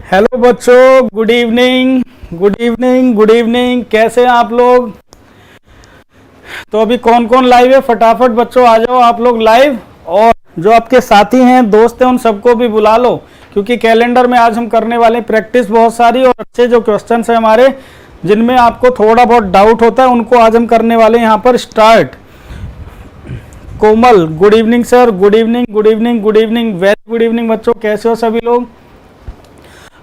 Hello बच्चों, good evening. Good evening, good evening. कैसे हैं आप लोग? तो अभी कौन कौन लाइव है? फटाफट बच्चों आ जाओ आप लोग लाइव। और जो आपके साथी हैं, दोस्त हैं, उन सबको भी बुला लो, क्योंकि कैलेंडर में आज हम करने वाले प्रैक्टिस बहुत सारी और अच्छे जो क्वेश्चन है हमारे, जिनमें आपको थोड़ा बहुत डाउट होता है, उनको आज हम करने वाले हैं यहाँ पर start. Komal, good evening sir. Good evening, good evening, good evening, very good evening बच्चों। कैसे हो सभी लोग?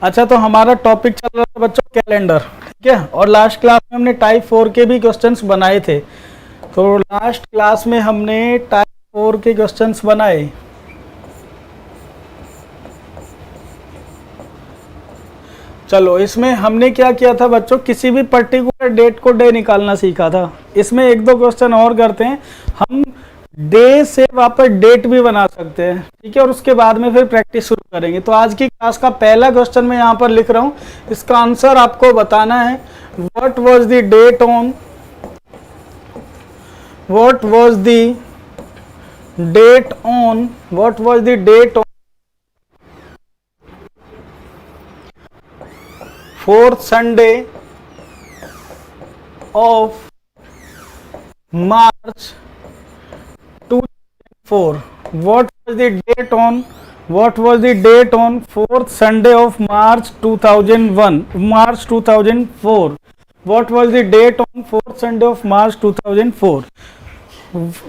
अच्छा, तो हमारा टॉपिक चल रहा है बच्चों कैलेंडर, ठीक है। और लास्ट क्लास में हमने टाइप 4 के भी क्वेश्चंस बनाए थे। तो लास्ट क्लास में हमने टाइप 4 के क्वेश्चंस बनाए। चलो, इसमें हमने क्या किया था बच्चों, किसी भी पर्टिकुलर डेट को डे निकालना सीखा था। इसमें एक दो क्वेश्चन और करते हैं हम। डे से वापस डेट भी बना सकते हैं, ठीक है। और उसके बाद में फिर प्रैक्टिस शुरू करेंगे। तो आज की क्लास का पहला क्वेश्चन मैं यहाँ पर लिख रहा हूँ। इसका आंसर आपको बताना है। What was the date on what was the date on what was the date on fourth Sunday of March 2004? What was the date on fourth Sunday of March 2001? March 2004. What was the date on fourth Sunday of March 2004?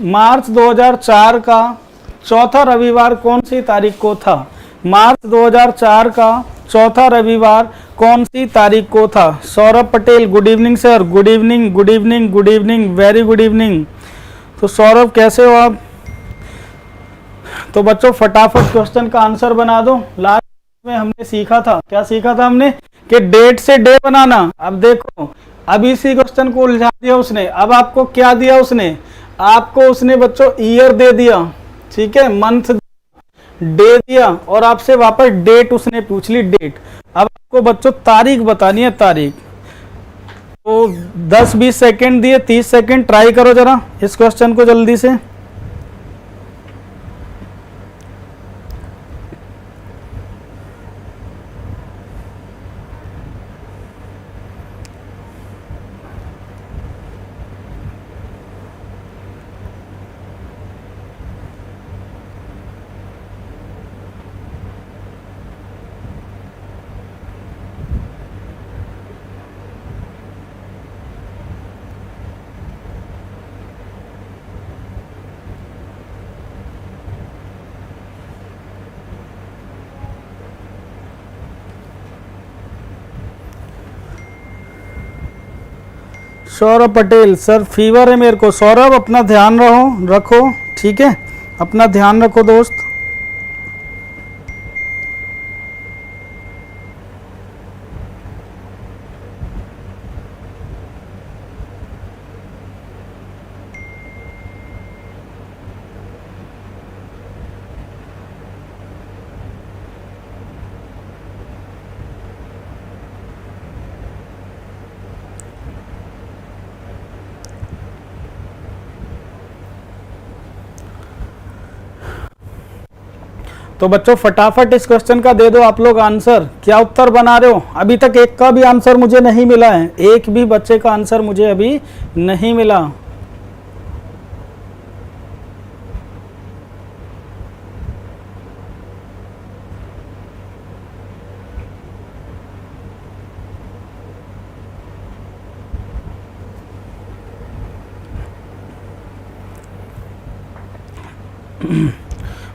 मार्च 2004 का चौथा रविवार कौन सी तारीख को था? मार्च 2004 का चौथा रविवार कौन सी तारीख को था? Saurabh Patel, good evening sir. Good evening, good evening, good evening, very good evening. तो सौरभ, कैसे हो आप? तो बच्चों फटाफट क्वेश्चन का आंसर बना दो। लास्ट में हमने सीखा था, क्या सीखा था हमने? कि डेट से डे बनाना। अब देखो, अब इसी क्वेश्चन को उलझा दिया उसने। अब आपको क्या दिया उसने? आपको उसने बच्चों ईयर दे दिया, ठीक है, मंथ डे दिया, और आपसे वापस डेट उसने पूछ ली, डेट। अब आपको बच्चों तारीख बतानी है, तारीख। तो 10-20 सेकेंड दिए, 30 सेकेंड, ट्राई करो जरा इस क्वेश्चन को जल्दी से। सौरभ पटेल सर, फीवर है मेरे को। सौरभ, अपना ध्यान रखो, ठीक है। अपना ध्यान रखो दोस्त। तो बच्चों फटाफट इस क्वेश्चन का दे दो आप लोग आंसर। क्या उत्तर बना रहे हो? अभी तक एक का भी आंसर मुझे नहीं मिला है, एक भी बच्चे का आंसर मुझे अभी नहीं मिला।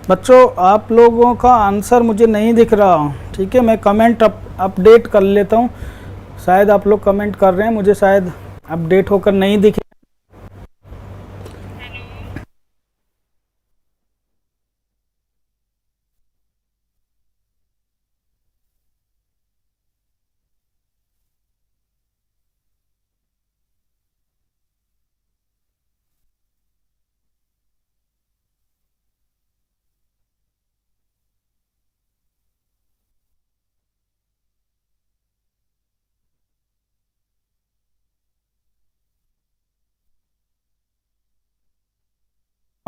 बच्चों आप लोगों का आंसर मुझे नहीं दिख रहा, ठीक है। मैं कमेंट अपडेट कर लेता हूँ। शायद आप लोग कमेंट कर रहे हैं, मुझे शायद अपडेट होकर नहीं दिखे।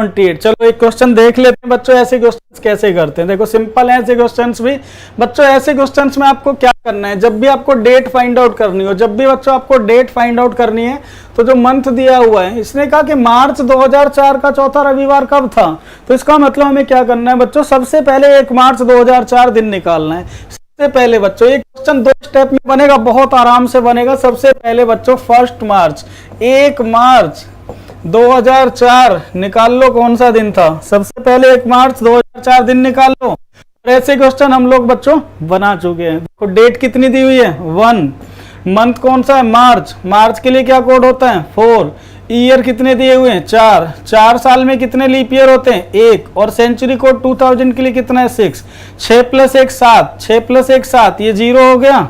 28। चलो एक क्वेश्चन देख लेते हैं बच्चों, ऐसे क्वेश्चंस कैसे करते हैं। देखो सिंपल है ऐसे क्वेश्चंस भी बच्चों। ऐसे क्वेश्चंस में आपको क्या करना है, जब भी आपको डेट फाइंड आउट करनी हो, जब भी बच्चों आपको डेट फाइंड आउट करनी है, तो जो मंथ दिया हुआ है, इसने कहा कि मार्च 2004 का चौथा रविवार कब था, तो इसका मतलब हमें क्या करना है बच्चों, सबसे पहले 1 मार्च 2004 दिन निकालना है। सबसे पहले बच्चों ये क्वेश्चन 2 स्टेप में बनेगा, बहुत आराम से बनेगा। सबसे पहले बच्चों 1 मार्च, 1 मार्च 2004 निकाल लो कौन सा दिन था। सबसे पहले 1 मार्च 2004 दिन निकाल लो। ऐसे क्वेश्चन हम लोग बच्चों बना चुके हैं। देखो डेट कितनी दी हुई है 1, मंथ कौन सा है मार्च, मार्च के लिए क्या कोड होता है 4, ईयर कितने दिए हुए हैं 4, 4 साल में कितने लीप ईयर होते हैं 1, और सेंचुरी कोड 2000 के लिए कितना है 6, 6 + 1 7, 6 + 1 7, ये 0 हो गया,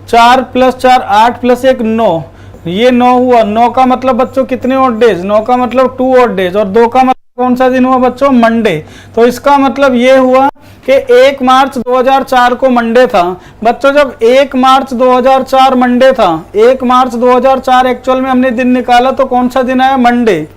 4 + 4 8 + 1 9, ये 9 हुआ। 9 का मतलब बच्चों कितने ऑड डेज, 9 का मतलब 2 ऑड डेज, और 2 का मतलब कौन सा दिन हुआ बच्चों मंडे। तो इसका मतलब ये हुआ कि 1 मार्च 2004 को मंडे था बच्चों। जब 1 मार्च 2004 मंडे था, 1 मार्च 2004 एक्चुअल में हमने दिन निकाला तो कौन सा दिन आया मंडे,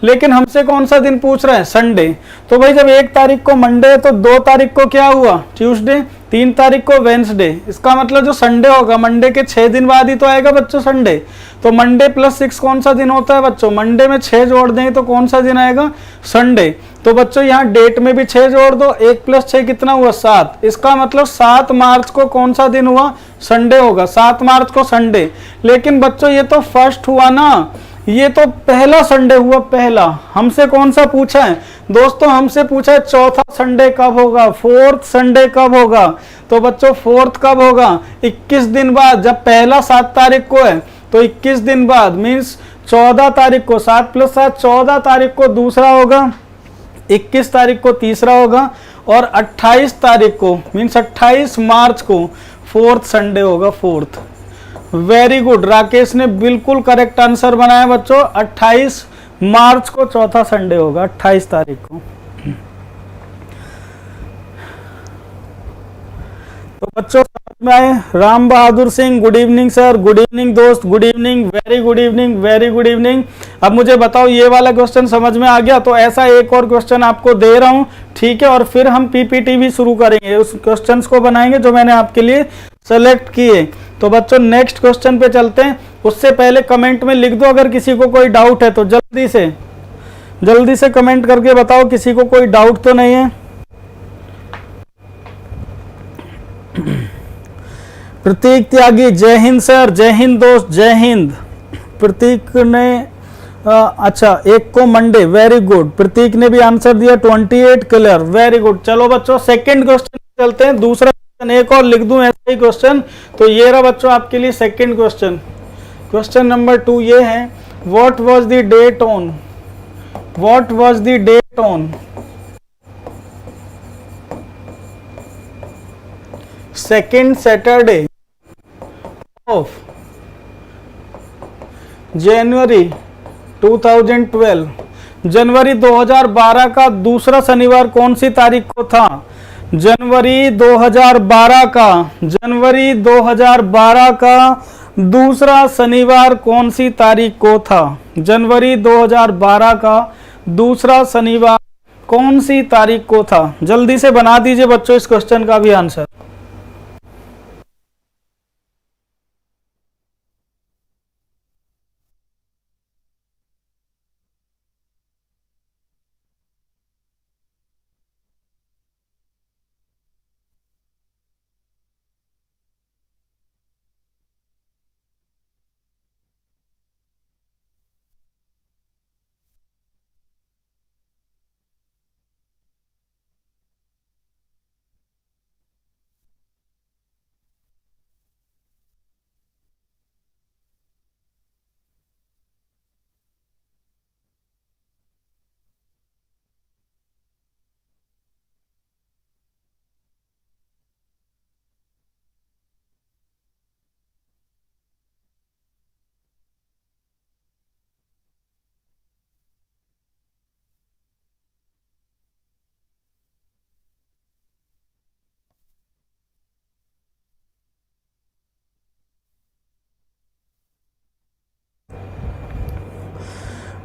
लेकिन हमसे कौन सा दिन पूछ रहा है संडे। तो भाई जब 1 तारीख को मंडे है तो 2 तारीख को क्या हुआ ट्यूसडे, 3 तारीख को वेंसडे। इसका मतलब जो संडे होगा मंडे के 6 दिन बाद ही तो आएगा बच्चों संडे। तो मंडे + 6 कौन सा दिन होता है बच्चों, मंडे में 6 जोड़ दें तो कौन सा दिन आएगा संडे। तो बच्चों यहाँ डेट में भी 6 जोड़ दो, 1 + 6 कितना हुआ 7। इसका मतलब 7 मार्च को कौन सा दिन हुआ संडे होगा, 7 मार्च को संडे। लेकिन बच्चों ये तो फर्स्ट हुआ ना, ये तो पहला संडे हुआ पहला। हमसे कौन सा पूछा है दोस्तों, हमसे पूछा है चौथा संडे कब होगा, 4th संडे कब होगा। तो बच्चों 4th कब होगा 21 दिन बाद। जब पहला 7 तारीख को है तो 21 दिन बाद मीन्स 14 तारीख को, 7 + 7 14 तारीख को दूसरा होगा, 21 तारीख को तीसरा होगा, और 28 तारीख को मीन्स 28 मार्च को 4th संडे होगा 4th। वेरी गुड, राकेश ने बिल्कुल करेक्ट आंसर बनाया बच्चों। 28 मार्च को चौथा संडे होगा, 28 तारीख को। तो बच्चों समझ में आए। Ram Bahadur Singh good evening sir, good evening दोस्त, good evening, very good evening, very good evening. अब मुझे बताओ ये वाला क्वेश्चन समझ में आ गया, तो ऐसा एक और क्वेश्चन आपको दे रहा हूं, ठीक है, और फिर हम पीपीटी भी शुरू करेंगे, उस क्वेश्चंस को बनाएंगे जो मैंने आपके लिए सेलेक्ट किए। तो बच्चों नेक्स्ट क्वेश्चन पे चलते हैं। उससे पहले कमेंट में लिख दो अगर किसी को कोई डाउट है तो, जल्दी से कमेंट करके बताओ किसी को कोई डाउट तो नहीं है। प्रतीक त्यागी जय हिंद सर, जय हिंद दोस्त, जय हिंद। प्रतीक ने अच्छा एक को मंडे, वेरी गुड। प्रतीक ने भी आंसर दिया 28 क्लियर, वेरी गुड। चलो बच्चों सेकंड क्वेश्चन चलते हैं। दूसरा क्वेश्चन एक और लिख दूं ऐसा ही क्वेश्चन, तो ये रहा बच्चों आपके लिए सेकंड क्वेश्चन। क्वेश्चन नंबर 2 ये है, what was the date on, what was the date on second Saturday of January 2012। जनवरी 2012 का दूसरा शनिवार कौन सी तारीख को था, जनवरी 2012 का, जनवरी 2012 का दूसरा शनिवार कौन सी तारीख को था, जनवरी 2012 का दूसरा शनिवार कौन सी तारीख को था। जल्दी से बना दीजिए बच्चों इस क्वेश्चन का भी आंसर।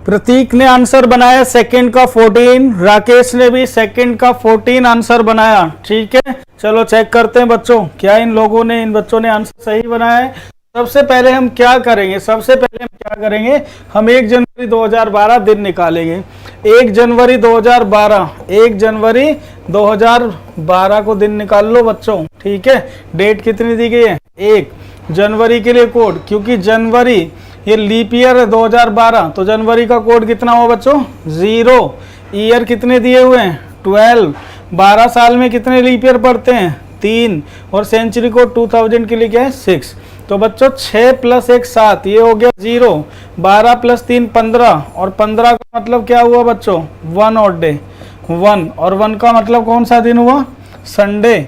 प्रतीक ने आंसर बनाया सेकंड का 14, राकेश ने भी सेकंड का 14 आंसर बनाया। ठीक है, चलो चेक करते हैं बच्चों, क्या इन बच्चों ने आंसर सही बनाया है। सबसे पहले हम क्या करेंगे, हम 1 जनवरी 2012 दिन निकालेंगे। 1 जनवरी 2012 को दिन निकाल लो बच्चों। ठीक है, डेट कितनी दी गई है 1 जनवरी के लिए कोड, क्योंकि जनवरी ये लीप ईयर है 2012, तो जनवरी का कोड कितना हुआ बच्चों 0। ईयर कितने दिए हुए हैं 12, 12 साल में कितने लीप ईयर पड़ते हैं 3, और सेंचुरी कोड 2000 के लिए क्या है 6। तो बच्चों 6 + 1 7, ये हो गया 0, 12 + 3 15, और 15 का मतलब क्या हुआ बच्चों 1 ऑड डे 1, और 1 का मतलब कौन सा दिन हुआ संडे।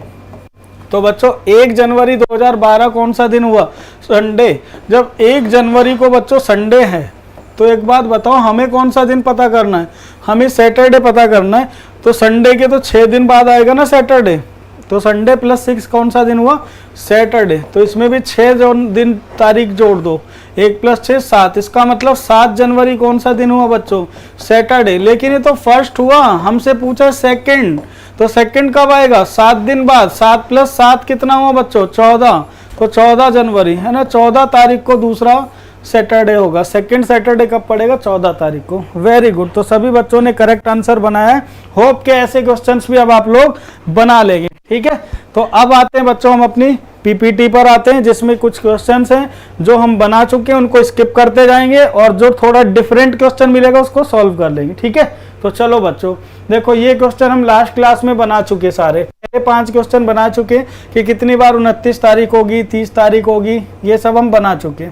तो बच्चों 1 जनवरी 2012 कौन सा दिन हुआ संडे। जब 1 जनवरी को बच्चों संडे है, तो एक बात बताओ, हमें कौन सा दिन पता करना है, हमें सैटरडे पता करना है। तो संडे के तो 6 दिन बाद आएगा ना सैटरडे, तो संडे + 6 कौन सा दिन हुआ सैटरडे। तो इसमें भी 6 दिन तारीख जोड़ दो, 1 + 6 7, इसका मतलब 7 जनवरी कौन सा दिन हुआ बच्चों सैटरडे। लेकिन ये तो फर्स्ट हुआ, हमसे पूछा सेकंड, तो सेकंड कब आएगा 7 दिन बाद। 7 + 7 कितना हुआ बच्चों 14, तो 14 जनवरी है ना, 14 तारीख को दूसरा सैटरडे होगा। सेकंड सैटरडे कब पड़ेगा 14 तारीख को। वेरी गुड, तो सभी बच्चों ने करेक्ट आंसर बनाया है। होप के ऐसे क्वेश्चंस भी अब आप लोग बना लेंगे। ठीक है, तो अब आते हैं बच्चों हम अपनी पीपीटी पर आते हैं, जिसमें कुछ क्वेश्चंस हैं जो हम बना चुके हैं, उनको स्किप करते जाएंगे, और जो थोड़ा डिफरेंट क्वेश्चन मिलेगा उसको सॉल्व कर लेंगे। ठीक है, तो चलो बच्चों देखो, ये क्वेश्चन हम लास्ट क्लास में बना चुके, सारे पहले 5 क्वेश्चन बना चुके कि कितनी बार 29 तारीख होगी 30 तारीख होगी, ये सब हम बना चुके।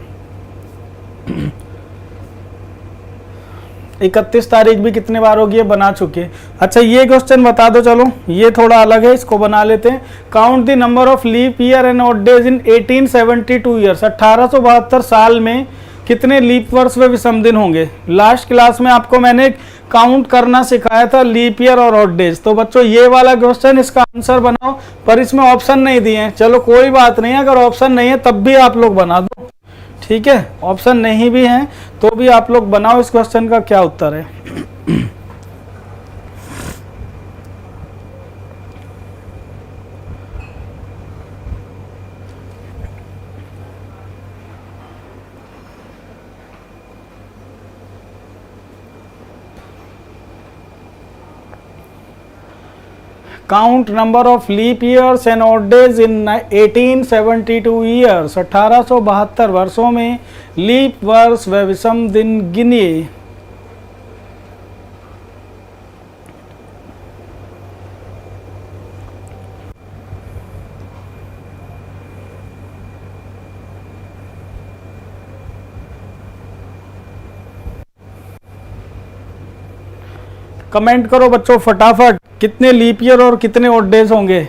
31 तारीख भी कितने बार होगी ये बना चुके। अच्छा ये क्वेश्चन बता दो, चलो ये थोड़ा अलग है, इसको बना लेते हैं। Count the number of leap year and odd days in 1872 years. 1872 साल में कितने लीप वर्ष व विषम दिन होंगे। लास्ट क्लास में आपको मैंने काउंट करना सिखाया था लीप ईयर और ऑड डेज। तो बच्चों ये वाला क्वेश्चन, इसका आंसर बनाओ, पर इसमें ऑप्शन नहीं दिए हैं। चलो कोई बात नहीं है, अगर ऑप्शन नहीं है तब भी आप लोग बना दो। ठीक है, ऑप्शन नहीं भी हैं तो भी आप लोग बनाओ इस क्वेश्चन का क्या उत्तर है। Count number of leap years and odd days in 1872 years. 1872 वर्षों में लीप वर्ष व विषम दिन गिनिए। कमेंट करो बच्चों फटाफट, कितने लीप ईयर और कितने ऑड डेज होंगे।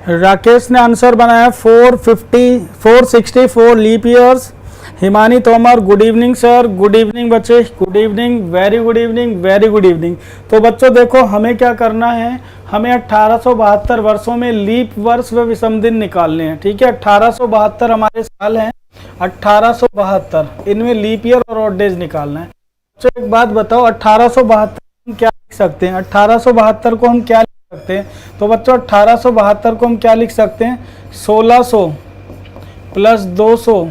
राकेश ने आंसर बनाया 464 leap years. Himani Tomar good evening sir. Good evening बच्चे, good evening, very good evening, very good evening. तो बच्चों देखो हमें क्या करना है, हमें 1872 वर्षों में लीप वर्ष व विषम दिन निकालने हैं। ठीक है, 1872 हमारे साल हैं, 1872 इनमें लीप ईयर और ऑड डेज निकालना है। तो एक बात बताओ, 1872 हम क्या लिख सकते हैं, 1872 को हम क्या लिख सकते हैं। तो बच्चों 1872 को हम क्या लिख सकते हैं, 1600 प्लस 200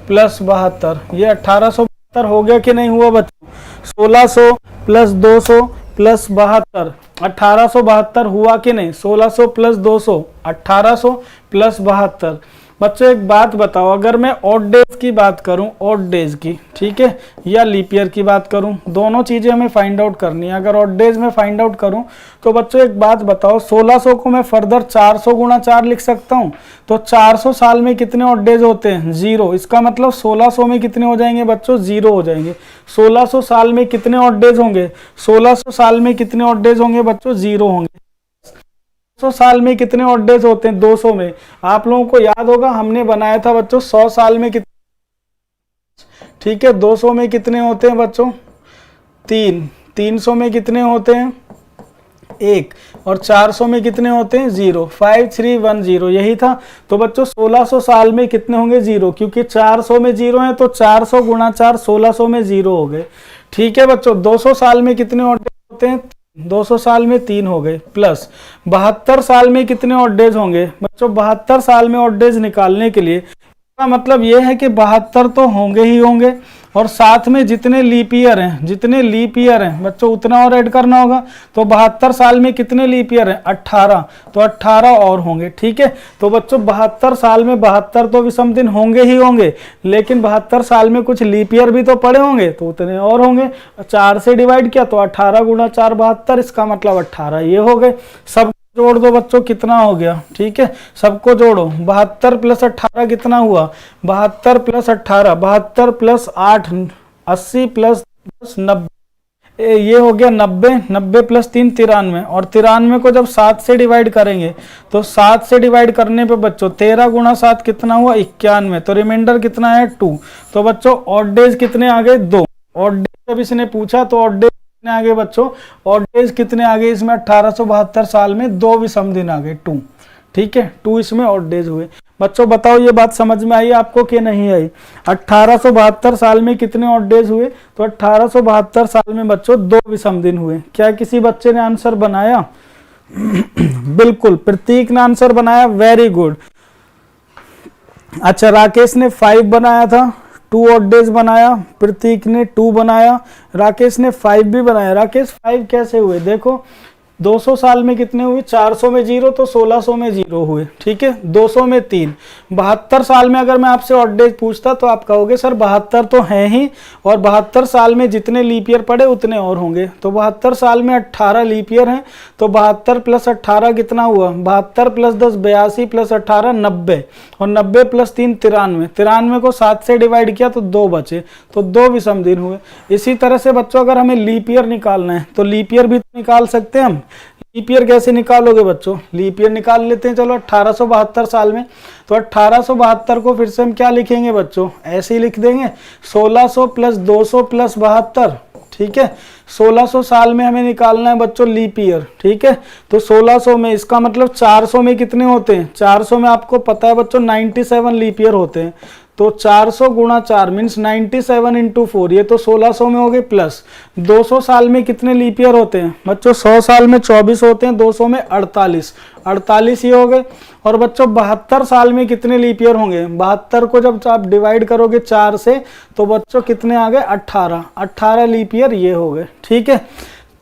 प्लस 72। ये 1872 हो गया कि नहीं हुआ बच्चों। 1600 प्लस 200 प्लस 72, 1872 हुआ कि नहीं? 1600 प्लस 200, 1800 प्लस 72। बच्चों एक बात बताओ, अगर मैं ऑड डेज की बात करूं, ऑड डेज की, ठीक है, या लीप ईयर की बात करूं, दोनों चीजें हमें फाइंड आउट करनी है। अगर ऑड डेज में फाइंड आउट करूं तो बच्चों एक बात बताओ, 1600 को मैं फर्दर 400 गुणा 4 लिख सकता हूं। तो 400 साल में कितने ऑड डेज होते हैं? 0। इसका मतलब 1600 में कितने हो जाएंगे बच्चों? 0 हो जाएंगे। 1600 साल में कितने ऑड डेज होंगे? 1600 साल में कितने ऑड डेज होंगे बच्चों? 0 होंगे। 200 साल में कितने ऑड डेज होते हैं? 200 में। आप लोगों को याद होगा हमने बनाया था बच्चों 100 साल में कितने, ठीक है, 200 में कितने होते हैं बच्चों? 3। 300 में कितने होते हैं? 1। और 400 में कितने होते हैं? 0। 5310 यही था। तो बच्चों 1600 साल में कितने होंगे? 0, क्योंकि 400 में 0 है तो 400 गुणा 4 1600 में 0 हो गए। ठीक है बच्चों, 200 साल में कितने ऑड डेज होते हैं? 200 साल में 3 हो गए। प्लस 72 साल में कितने ऑड डेज होंगे बच्चों? 72 साल में ऑड डेज निकालने के लिए इसका मतलब यह है कि 72 तो होंगे ही होंगे, और साथ में जितने लीप ईयर हैं, जितने लीप ईयर हैं बच्चों उतना और ऐड करना होगा। तो 72 साल में कितने लीप ईयर हैं? 18। तो 18 और होंगे। ठीक है, तो बच्चों 72 साल में 72 तो विषम दिन होंगे ही होंगे, लेकिन 72 साल में कुछ लीप ईयर भी तो पड़े होंगे, तो उतने और होंगे। 4 से डिवाइड किया तो 18 गुणा 4 72, इसका मतलब 18 ये हो गए। सब जोड़ दो बच्चों, कितना हो गया? ठीक है, सबको जोड़ो। 72 प्लस 18 कितना हुआ? 72 प्लस 18, 72 प्लस 8 80 प्लस 10 90, ये हो गया 90। 90 प्लस 3 93, और 93 को जब 7 से डिवाइड करेंगे तो 7 से डिवाइड करने पे बच्चों 13 गुणा 7 कितना हुआ? 91। तो रिमाइंडर कितना है? 2। तो बच्चों ऑड डेज कितने आ गए? 2। ऑड डेज जब इसने पूछा तो ऑड डेज कितने आ गए बच्चों? ऑड डेज कितने आ गए इसमें? 1872 साल में 2 विषम दिन आ गए, 2। ठीक है, 2 इसमें ऑड डेज हुए। बच्चों बताओ ये बात समझ में आई आपको कि नहीं आई? 1872 साल में कितने ऑड डेज हुए? तो 1872 साल में बच्चों 2 विषम दिन हुए। क्या किसी बच्चे ने आंसर बनाया? बिल्कुल, प्रतीक ने आंसर बनाया, वेरी गुड। अच्छा, राकेश ने 5 बनाया था, 2 ऑड डेज बनाया। प्रतीक ने 2 बनाया, राकेश ने 5 भी बनाया। राकेश 5 कैसे हुए? देखो 200 साल में कितने हुए? 400 में 0 तो 1600 में 0 हुए। ठीक है, 200 में 3। 72 साल में अगर मैं आपसे ऑड डेज पूछता तो आप कहोगे सर 72 तो हैं ही, और 72 साल में जितने लीप ईयर पड़े उतने और होंगे। तो 72 साल में 18 लीप ईयर हैं, तो 72 प्लस 18 कितना हुआ? 72 प्लस 10 82 प्लस 18 90, और 90 प्लस 3 93। 93 को 7 से डिवाइड किया तो 2 बचे, तो 2 विषम दिन हुए। इसी तरह से बच्चों अगर हमें लीप ईयर निकालना है तो लीप ईयर भी निकाल सकते हैं हम। लीप ईयर कैसे निकालोगे बच्चों? लीप ईयर निकाल लेते हैं, चलो 1872 साल में। तो 1872 को फिर से हम क्या लिखेंगे बच्चों? ऐसे ही लिख देंगे, 1600 प्लस 200 प्लस 72। ठीक है, 1600 साल में हमें निकालना है बच्चों लीप ईयर। ठीक है, तो 1600 में, इसका मतलब 400 में कितने होते हैं? 400 में आपको पता है बच्चों 97 लीप ईयर होते हैं। तो 400 गुणा 4 मीन्स 97 इंटू 4, ये तो 1600 में हो गए। प्लस 200 साल में कितने लीप ईयर होते हैं बच्चों? 100 साल में 24 होते हैं, 200 में 48, 48 ये हो गए। और बच्चों 72 साल में कितने लीप ईयर होंगे? 72 को जब आप डिवाइड करोगे 4 से तो बच्चों कितने आ गए? 18, 18 लीप ईयर ये हो गए। ठीक है,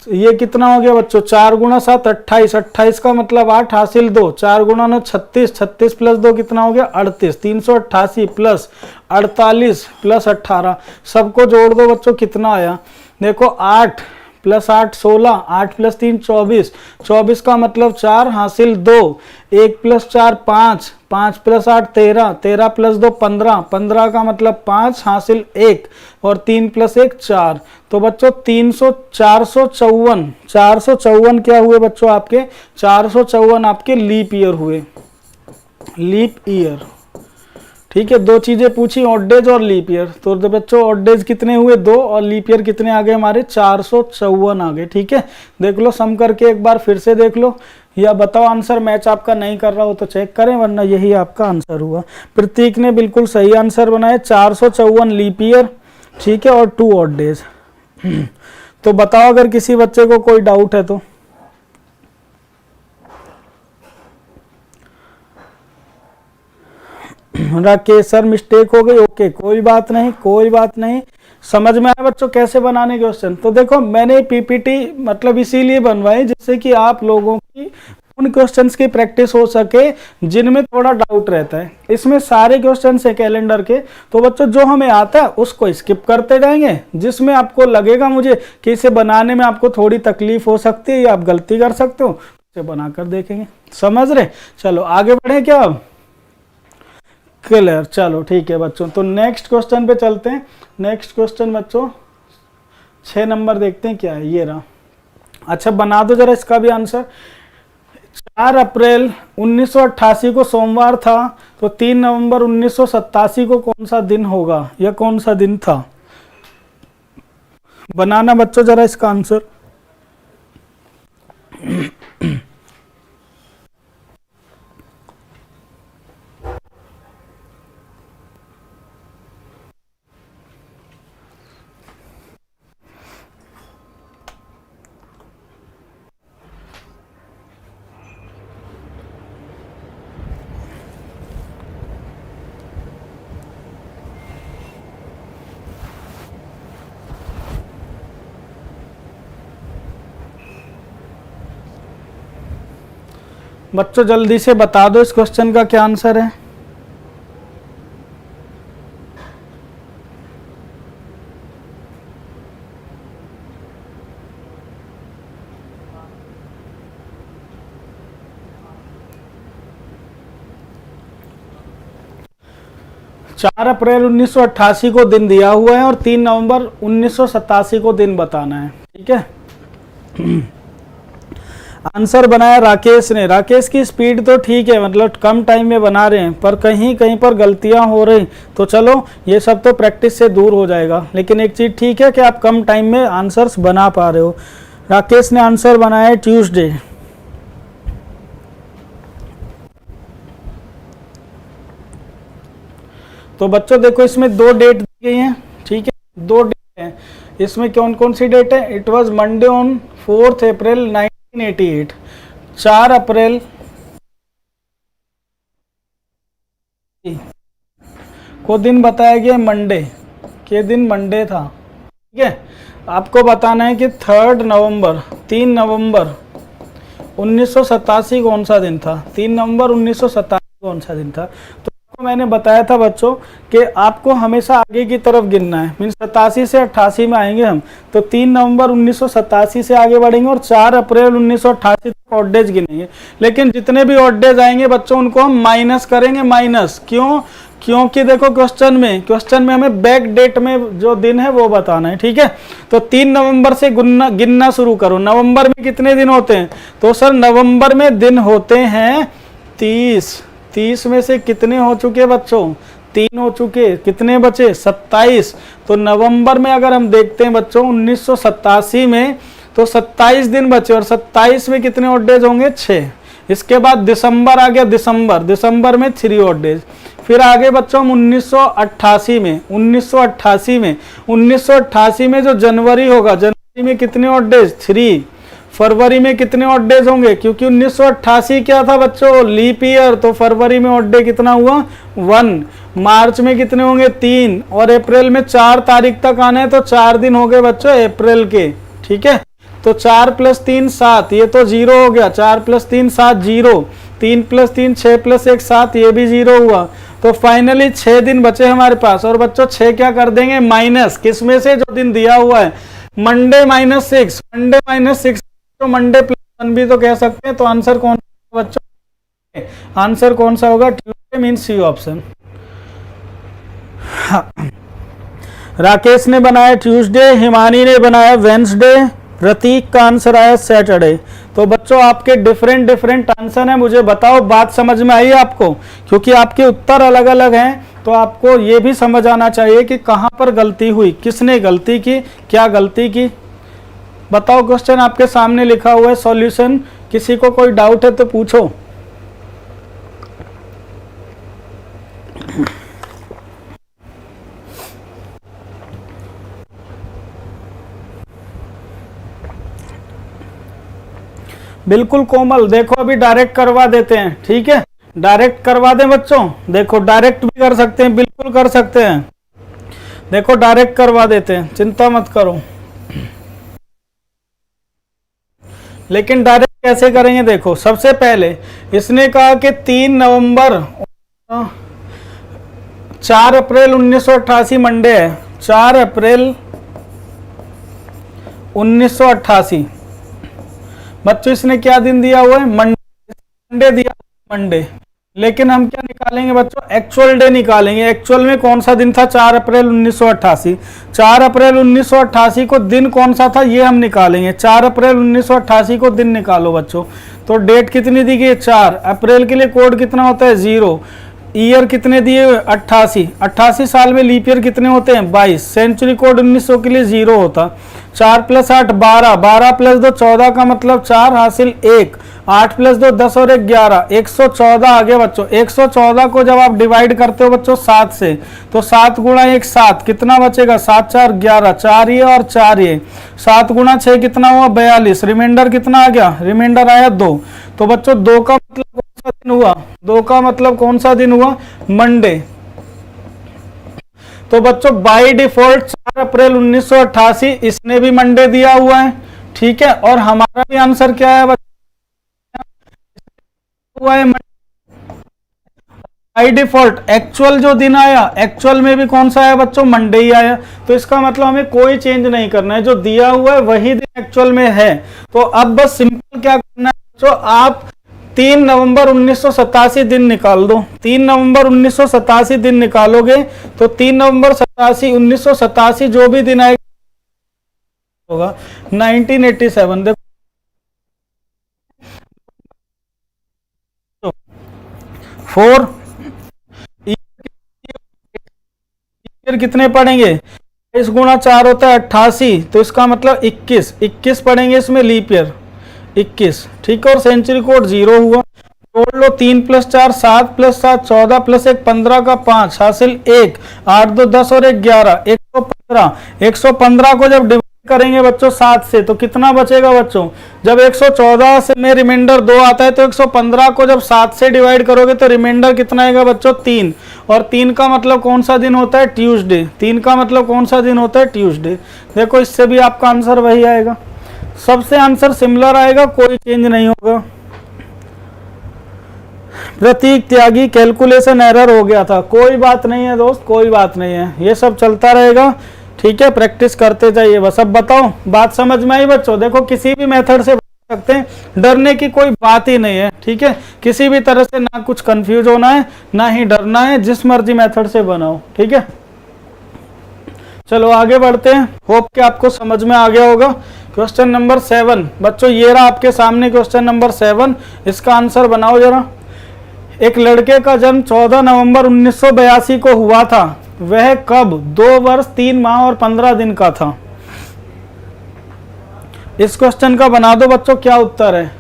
ये कितना हो गया बच्चों? 4 गुणा 7 28, 28 का मतलब 8 हासिल 2, 4 गुणा 9 36, 36 प्लस 2 कितना हो गया? 38, 388 प्लस 48 प्लस 18, सबको जोड़ दो बच्चों, कितना आया? देखो 8 प्लस 8 16, 8 प्लस 3 24, 24 का मतलब 4 हासिल 2, 1 प्लस 4 5, 5 प्लस 8 13, 13 प्लस 2 15, 15 का मतलब 5 हासिल 1, और 3 प्लस 1 4। तो बच्चों 454, 454 क्या हुए बच्चों आपके? 454 आपके लीप ईयर हुए, लीप ईयर। ठीक है, 2 चीजें पूछी, ऑड डेज और लीप ईयर। तो बच्चों ऑड डेज कितने हुए? 2, और लीप ईयर कितने आ गए हमारे? 454 आ गए। ठीक है, देख लो सम करके एक बार फिर से देख लो, या बताओ आंसर मैच आपका नहीं कर रहा हो तो चेक करें, वरना यही आपका आंसर हुआ। प्रतीक ने बिल्कुल सही आंसर बनाया, 454 लीप ईयर। ठीक है, और 2 ऑड डेज। तो बताओ अगर किसी बच्चे को कोई डाउट है तो। राकेश सर मिस्टेक हो गई, ओके कोई बात नहीं, कोई बात नहीं। समझ में आया बच्चों कैसे बनाने क्वेश्चन? तो देखो मैंने पीपीटी मतलब इसीलिए बनवाई जिससे कि आप लोगों की उन क्वेश्चंस की प्रैक्टिस हो सके जिनमें थोड़ा डाउट रहता है। इसमें सारे क्वेश्चंस है कैलेंडर के, तो बच्चों जो हमें आता है उसको स्किप करते जाएंगे, जिसमें आपको लगेगा मुझे कि इसे बनाने में आपको थोड़ी तकलीफ हो सकती है या आप गलती कर सकते हो, इसे बनाकर देखेंगे। समझ रहे? चलो आगे बढ़े क्या अब? क्लियर? चलो ठीक है बच्चों, तो नेक्स्ट क्वेश्चन पे चलते हैं। नेक्स्ट क्वेश्चन बच्चों 6 नंबर देखते हैं क्या है, ये रहा। अच्छा बना दो जरा इसका भी आंसर। 4 अप्रैल 1988 को सोमवार था, तो 3 नवंबर 1987 को कौन सा दिन होगा या कौन सा दिन था? बनाना बच्चों जरा इसका आंसर। बच्चों जल्दी से बता दो इस क्वेश्चन का क्या आंसर है। चार अप्रैल 1988 को दिन दिया हुआ है और 3 नवंबर 1987 को दिन बताना है। ठीक है। आंसर बनाया राकेश ने। राकेश की स्पीड तो ठीक है, मतलब कम टाइम में बना रहे हैं, पर कहीं कहीं पर गलतियां हो रही, तो चलो ये सब तो प्रैक्टिस से दूर हो जाएगा। लेकिन एक चीज ठीक है कि आप कम टाइम में आंसर्स बना पा रहे हो। राकेश ने आंसर बनाया है ट्यूसडे। तो बच्चों देखो इसमें 2 डेट दी गई हैं, ठीक है, 2 डेट हैं। इसमें कौन कौन सी डेट है? इट वाज मंडे ऑन 4 अप्रैल 1988। 4 अप्रैल को दिन बताया गया मंडे के दिन, मंडे था। ठीक है, आपको बताना है कि 3 नवंबर 3 नवंबर 1987 कौन सा दिन था? 3 नवंबर 1987 कौन सा दिन था? तो मैंने बताया था बच्चों कि आपको हमेशा आगे की तरफ गिनना है, मीन 87 से 88 में आएंगे हम, तो 3 नवंबर 1987 से आगे बढ़ेंगे और 4 अप्रैल 1988 तक ऑड डेज गिनेंगे। लेकिन जितने भी ऑड डेज आएंगे बच्चों उनको हम माइनस करेंगे। माइनस क्यों? क्योंकि देखो क्वेश्चन में हमें बैक डेट में जो दिन है वो बताना है। ठीक है, तो 3 नवंबर से गिनना शुरू करो। नवंबर में कितने दिन होते हैं? तो सर नवंबर में दिन होते हैं 30। 30 में से कितने हो चुके बच्चों? 3 हो चुके, कितने बचे? 27। तो नवंबर में अगर हम देखते हैं बच्चों 1987 में, तो 27 दिन बचे और 27 में कितने ऑड डेज होंगे? 6। इसके बाद दिसंबर आ गया, दिसंबर में 3 ऑड डेज। फिर आगे बच्चों हम 1988 में जो जनवरी होगा, जनवरी में कितने ऑड डेज? 3। फरवरी में कितने ऑड डेज होंगे? क्योंकि 1988 क्या था बच्चों? लीप ईयर, तो फरवरी में ऑड डे कितना हुआ? 1। मार्च में कितने होंगे? 3। और अप्रैल में 4 तारीख तक आना है, तो 4 दिन हो गए बच्चों अप्रैल के। ठीक है, तो 4 + 3 7, ये तो 0 हो गया। 4 + 3 7 0, 3 + 3 6 + 1 7, ये भी 0 हुआ। तो फाइनली 6 दिन बचे हमारे पास। और बच्चों 6 क्या कर देंगे? माइनस किसमें से? जो दिन दिया हुआ है, मंडे -6, मंडे -6, तो मंडे +1 भी तो कह सकते हैं। तो आंसर कौन सा बच्चों? आंसर कौन सा होगा? Tuesday, mean C option. Rakesh ने बनाया ट्यूसडे, हिमानी ने बनाया वेंसडे, प्रतीक का आंसर आया सैटरडे। तो बच्चों आपके डिफरेंट आंसर हैं। मुझे बताओ बात समझ में आई आपको? क्योंकि आपके उत्तर अलग अलग हैं, तो आपको ये भी समझ आना चाहिए कि कहाँ पर गलती हुई, किसने गलती की, क्या गलती की। बताओ, क्वेश्चन आपके सामने लिखा हुआ है, सॉल्यूशन। किसी को कोई डाउट है तो पूछो। बिल्कुल कोमल, देखो अभी डायरेक्ट करवा देते हैं। ठीक है, डायरेक्ट करवा दें बच्चों? देखो डायरेक्ट भी कर सकते हैं, बिल्कुल कर सकते हैं। देखो डायरेक्ट करवा देते हैं, चिंता मत करो। लेकिन डायरेक्ट कैसे करेंगे? देखो सबसे पहले इसने कहा कि 3 नवंबर 4 अप्रैल 1988 मंडे है। 4 अप्रैल 1988 बच्चों इसने क्या दिन दिया हुआ है? मंडे दिया, मंडे। लेकिन हम क्या निकालेंगे बच्चों? एक्चुअल डे निकालेंगे। एक्चुअल में कौन सा दिन था? 4 अप्रैल 1988। 4 अप्रैल 1988 को दिन कौन सा था ये हम निकालेंगे। 4 अप्रैल 1988 को दिन निकालो बच्चों। तो डेट कितनी दी गई? 4 अप्रैल के लिए कोड कितना होता है? 0। ईयर कितने दिए हुए? 88। 88 साल में लीप ईयर कितने होते हैं? 22। सेंचुरी कोड 1900 के लिए 0 होता। 4 + 8 12, 12 + 2 14 का मतलब 4 हासिल 1, 8 + 2 10 और 1 11, 114 आ गया बच्चों। 114 को जब आप डिवाइड करते हो बच्चों 7 से, तो 7 × 1 7, कितना बचेगा? 7 4 11, 4 ये और 4 ये, 7 × 6 कितना हुआ? 42। रिमाइंडर कितना आ गया? रिमाइंडर आया 2। तो बच्चों 2 का मतलब कौन सा दिन हुआ? 2 का मतलब कौन सा दिन हुआ? मंडे। तो बच्चों बाय डिफॉल्ट 4 अप्रैल 1988 इसने भी मंडे दिया हुआ है, ठीक है। और हमारा भी आंसर क्या है बच्चों? हुआ है बाय डिफॉल्ट। एक्चुअल जो दिन आया, एक्चुअल में भी कौन सा आया बच्चों? मंडे ही आया। तो इसका मतलब हमें कोई चेंज नहीं करना है, जो दिया हुआ है वही दिन एक्चुअल में है। तो अब बस सिंपल क्या करना है बच्चों? आप 3 नवंबर 1987 दिन निकाल दो। 3 नवंबर 1987 दिन निकालोगे तो 3 नवंबर 1987 जो भी दिन आएगा होगा 1987। देखो 4 ईयर कितने पढ़ेंगे? 22 × 4 होता है 88, तो इसका मतलब 21 पढ़ेंगे इसमें लीप ईयर 21, ठीक है। और सेंचुरी कोड 0 हुआ। जोड़ लो 3 + 4 7 + 7 14 + 1 15 का 5 हासिल 1, 8 2 10 और 1 11, 115। 115 को जब डिवाइड करेंगे बच्चों 7 से तो कितना बचेगा बच्चों? जब 114 से में रिमाइंडर 2 आता है तो 115 को जब 7 से डिवाइड करोगे तो रिमाइंडर कितना आएगा बच्चों? 3। और 3 का मतलब कौन सा दिन होता है? ट्यूसडे। 3 का मतलब कौन सा दिन होता है? ट्यूसडे। देखो इससे भी आपका आंसर वही आएगा, सबसे आंसर सिमिलर आएगा, कोई चेंज नहीं होगा। प्रतीक त्यागी कैलकुलेशन एरर हो गया था, कोई बात नहीं है दोस्त, कोई बात नहीं है, ये सब चलता रहेगा, ठीक है। प्रैक्टिस करते जाइए बस। अब बताओ बात समझ में आई बच्चों? देखो किसी भी मेथड से बना सकते हैं, डरने की कोई बात ही नहीं है, ठीक है। किसी भी तरह से ना कुछ कंफ्यूज होना है ना ही डरना है, जिस मर्जी मेथड से बनाओ, ठीक है। चलो आगे बढ़ते हैं। होप कि आपको समझ में आ गया होगा। क्वेश्चन नंबर 7 बच्चों ये रहा आपके सामने, क्वेश्चन नंबर 7। इसका आंसर बनाओ जरा। एक लड़के का जन्म 14 नवंबर 1982 को हुआ था, वह कब 2 वर्ष 3 माह और 15 दिन का था? इस क्वेश्चन का बना दो बच्चों, क्या उत्तर है?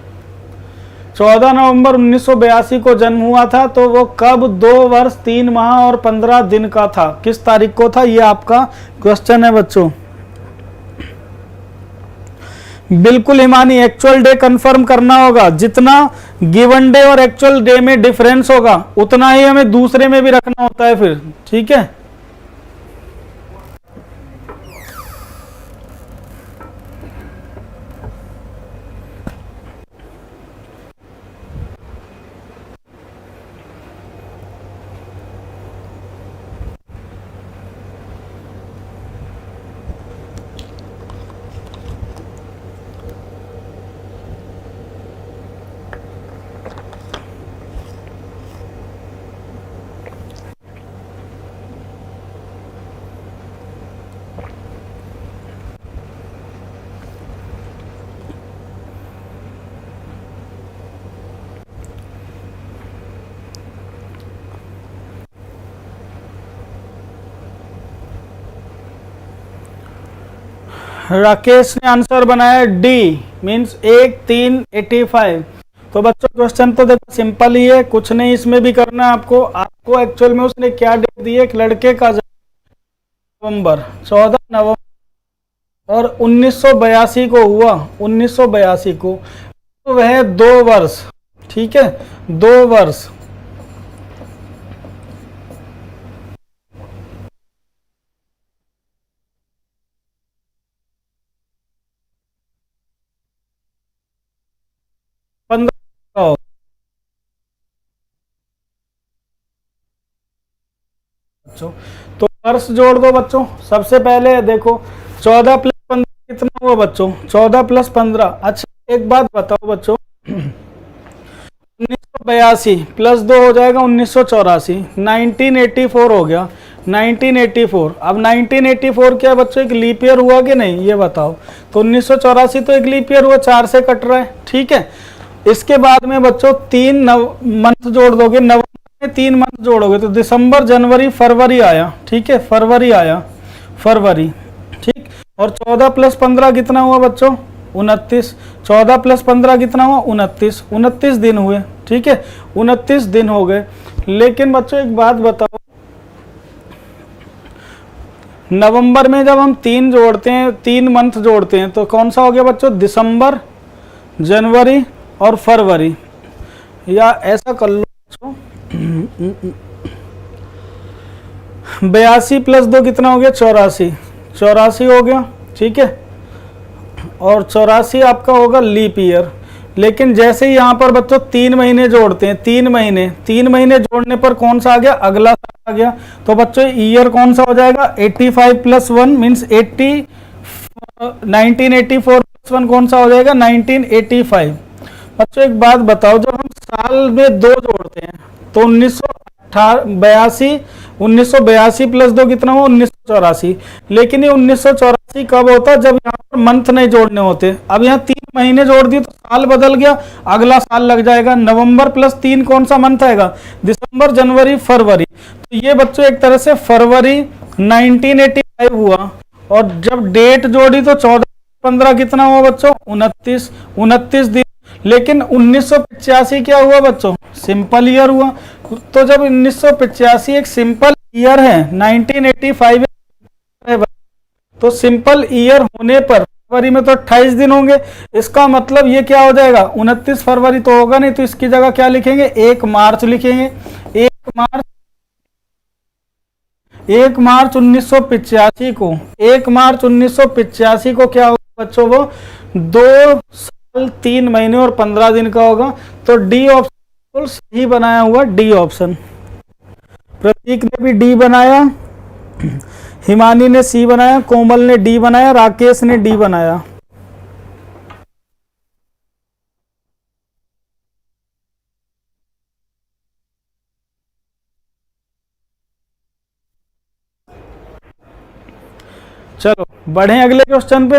14 नवंबर 1982 को जन्म हुआ था, तो वो कब 2 वर्ष 3 माह और 15 दिन का था? किस तारीख को था? ये आपका क्वेश्चन है बच्चों। बिल्कुल हिमानी, एक्चुअल डे कंफर्म करना होगा। जितना गिवन डे और एक्चुअल डे में डिफरेंस होगा उतना ही हमें दूसरे में भी रखना होता है फिर, ठीक है। राकेश ने आंसर बनाया डी, मींस 1 3 85। तो बच्चों क्वेश्चन तो देखो सिंपल ही है, कुछ नहीं इसमें भी करना है आपको। आपको एक्चुअल में उसने क्या डेट दी है? एक लड़के का नवंबर 14 नवंबर और 1982 को हुआ, 1982 को, तो वह 2 वर्ष, ठीक है, 2 वर्ष 15 होगा। बच्चों तो वर्ष जोड़ दो बच्चों। सबसे पहले देखो 14 प्लस 15 कितना हुआ बच्चों? 14 प्लस 15। अच्छा एक बात बताओ बच्चों, 1982 प्लस 2 हो जाएगा 1984, 1984 हो गया 1984। अब 1984 क्या है बच्चों, एक लीप ईयर हुआ कि नहीं ये बताओ? तो 1984 तो एक लीप ईयर हुआ, 4 से कट रहा है, ठीक है। इसके बाद में बच्चों 3 मंथ जोड़ दोगे, नवंबर में 3 मंथ जोड़ोगे तो दिसंबर जनवरी फरवरी आया, ठीक है, फरवरी आया, फरवरी, ठीक। और 14 प्लस 15 कितना हुआ बच्चों? 29। 14 प्लस 15 कितना हुआ? 29। 29 दिन हुए, ठीक है, 29 दिन हो गए। लेकिन बच्चों एक बात बताओ, नवंबर में जब हम 3 जोड़ते हैं, 3 मंथ जोड़ते हैं तो कौन सा हो गया बच्चों? दिसंबर, जनवरी और फरवरी। या ऐसा कर लो बच्चों, 82 प्लस 2 कितना हो गया? 84। 84 हो गया, ठीक है। और 84 आपका होगा लीप ईयर। लेकिन जैसे ही यहाँ पर बच्चों 3 महीने जोड़ते हैं, 3 महीने जोड़ने पर कौन सा आ गया? अगला साल आ गया। तो बच्चों ईयर कौन सा हो जाएगा? 85 प्लस 1 मीन्स 1984 प्लस 1 कौन सा हो जाएगा? 1985। बच्चों एक बात बताओ, जब हम साल में 2 जोड़ते हैं तो 1982 प्लस 2 कितना हुआ? 1984। लेकिन ये 1984 कब होता है? जब यहाँ पर मंथ नहीं जोड़ने होते। अब यहाँ 3 महीने जोड़ दिए तो साल बदल गया, अगला साल लग जाएगा। नवंबर प्लस 3 कौन सा मंथ आएगा? दिसंबर, जनवरी, फरवरी। तो ये बच्चों एक तरह से फरवरी 1985 हुआ। और जब डेट जोड़ी तो 14-15 कितना हुआ बच्चों? 29 दिन। लेकिन 1985 क्या हुआ बच्चों? सिंपल ईयर हुआ। तो जब 1985 एक सिंपल ईयर है, 1985 है, तो सिंपल ईयर होने पर फरवरी में तो 28 दिन होंगे। इसका मतलब ये क्या हो जाएगा? 29 फरवरी तो होगा नहीं, तो इसकी जगह क्या लिखेंगे? 1 मार्च लिखेंगे। 1 मार्च 1985 को, 1 मार्च 1985 को क्या होगा बच्चों? वो 2 साल 3 महीने और 15 दिन का होगा। तो डी ऑप्शन सही बनाया हुआ, डी ऑप्शन। प्रतीक ने भी डी बनाया, हिमानी ने सी बनाया, कोमल ने डी बनाया, राकेश ने डी बनाया। चलो बढ़े अगले क्वेश्चन पे।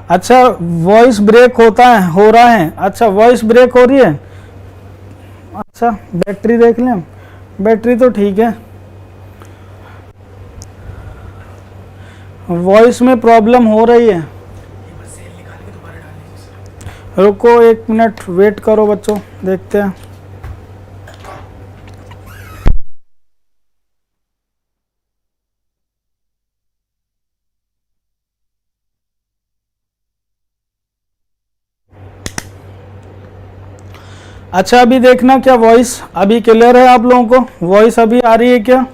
अच्छा वॉइस ब्रेक हो रहा है। अच्छा वॉइस ब्रेक हो रही है। अच्छा बैटरी देख लें, बैटरी तो ठीक है, वॉइस में प्रॉब्लम हो रही है। रुको 1 मिनट वेट करो बच्चों, देखते हैं। अच्छा अभी देखना क्या वॉइस अभी क्लियर है आप लोगों को? वॉइस अभी आ रही है क्या?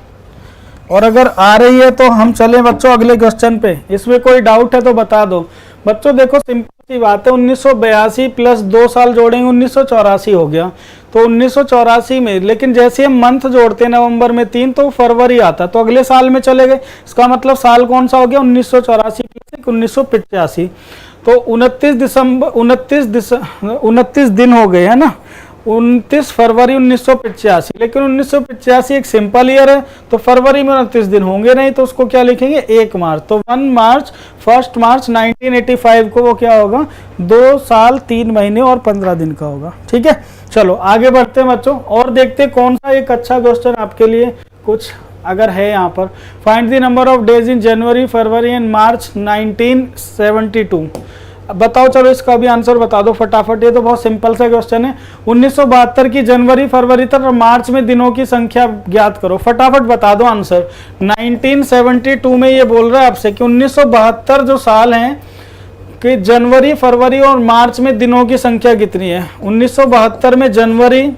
और अगर आ रही है तो हम चलें बच्चों अगले क्वेश्चन पे। इसमें कोई डाउट है तो बता दो बच्चों। देखो सिंपल सी बात है, 1982 प्लस 2 साल जोड़ेंगे 1984 हो गया। तो 1984 में, लेकिन जैसे हम मंथ जोड़ते हैं नवंबर में 3 तो फरवरी आता, तो अगले साल में चले गए। इसका मतलब साल कौन सा हो गया? 1984 प्लस 1985। तो 29 दिन हो गए है ना, 29 फरवरी 1985। लेकिन 1985 एक सिंपल ईयर है, तो फरवरी में 29 दिन होंगे नहीं, तो उसको क्या लिखेंगे? 1 मार्च। तो 1 मार्च 1985 को वो क्या होगा? 2 साल 3 महीने और 15 दिन का होगा। ठीक है, चलो आगे बढ़ते हैं बच्चों और देखते हैं कौन सा एक अच्छा क्वेश्चन आपके लिए कुछ अगर है यहाँ पर। Find the number of days in January, February and March 1972। बताओ, चलो इसका भी आंसर बता दो फटाफट। ये तो बहुत सिंपल सा क्वेश्चन है। 1972 की जनवरी, फरवरी तक और मार्च में दिनों की संख्या ज्ञात करो। फटाफट बता दो आंसर। 1972 में ये बोल रहा है आपसे कि 1972 जो साल हैं कि जनवरी, फरवरी और मार्च में दिनों की संख्या कितनी है? 1972 में जनवरी,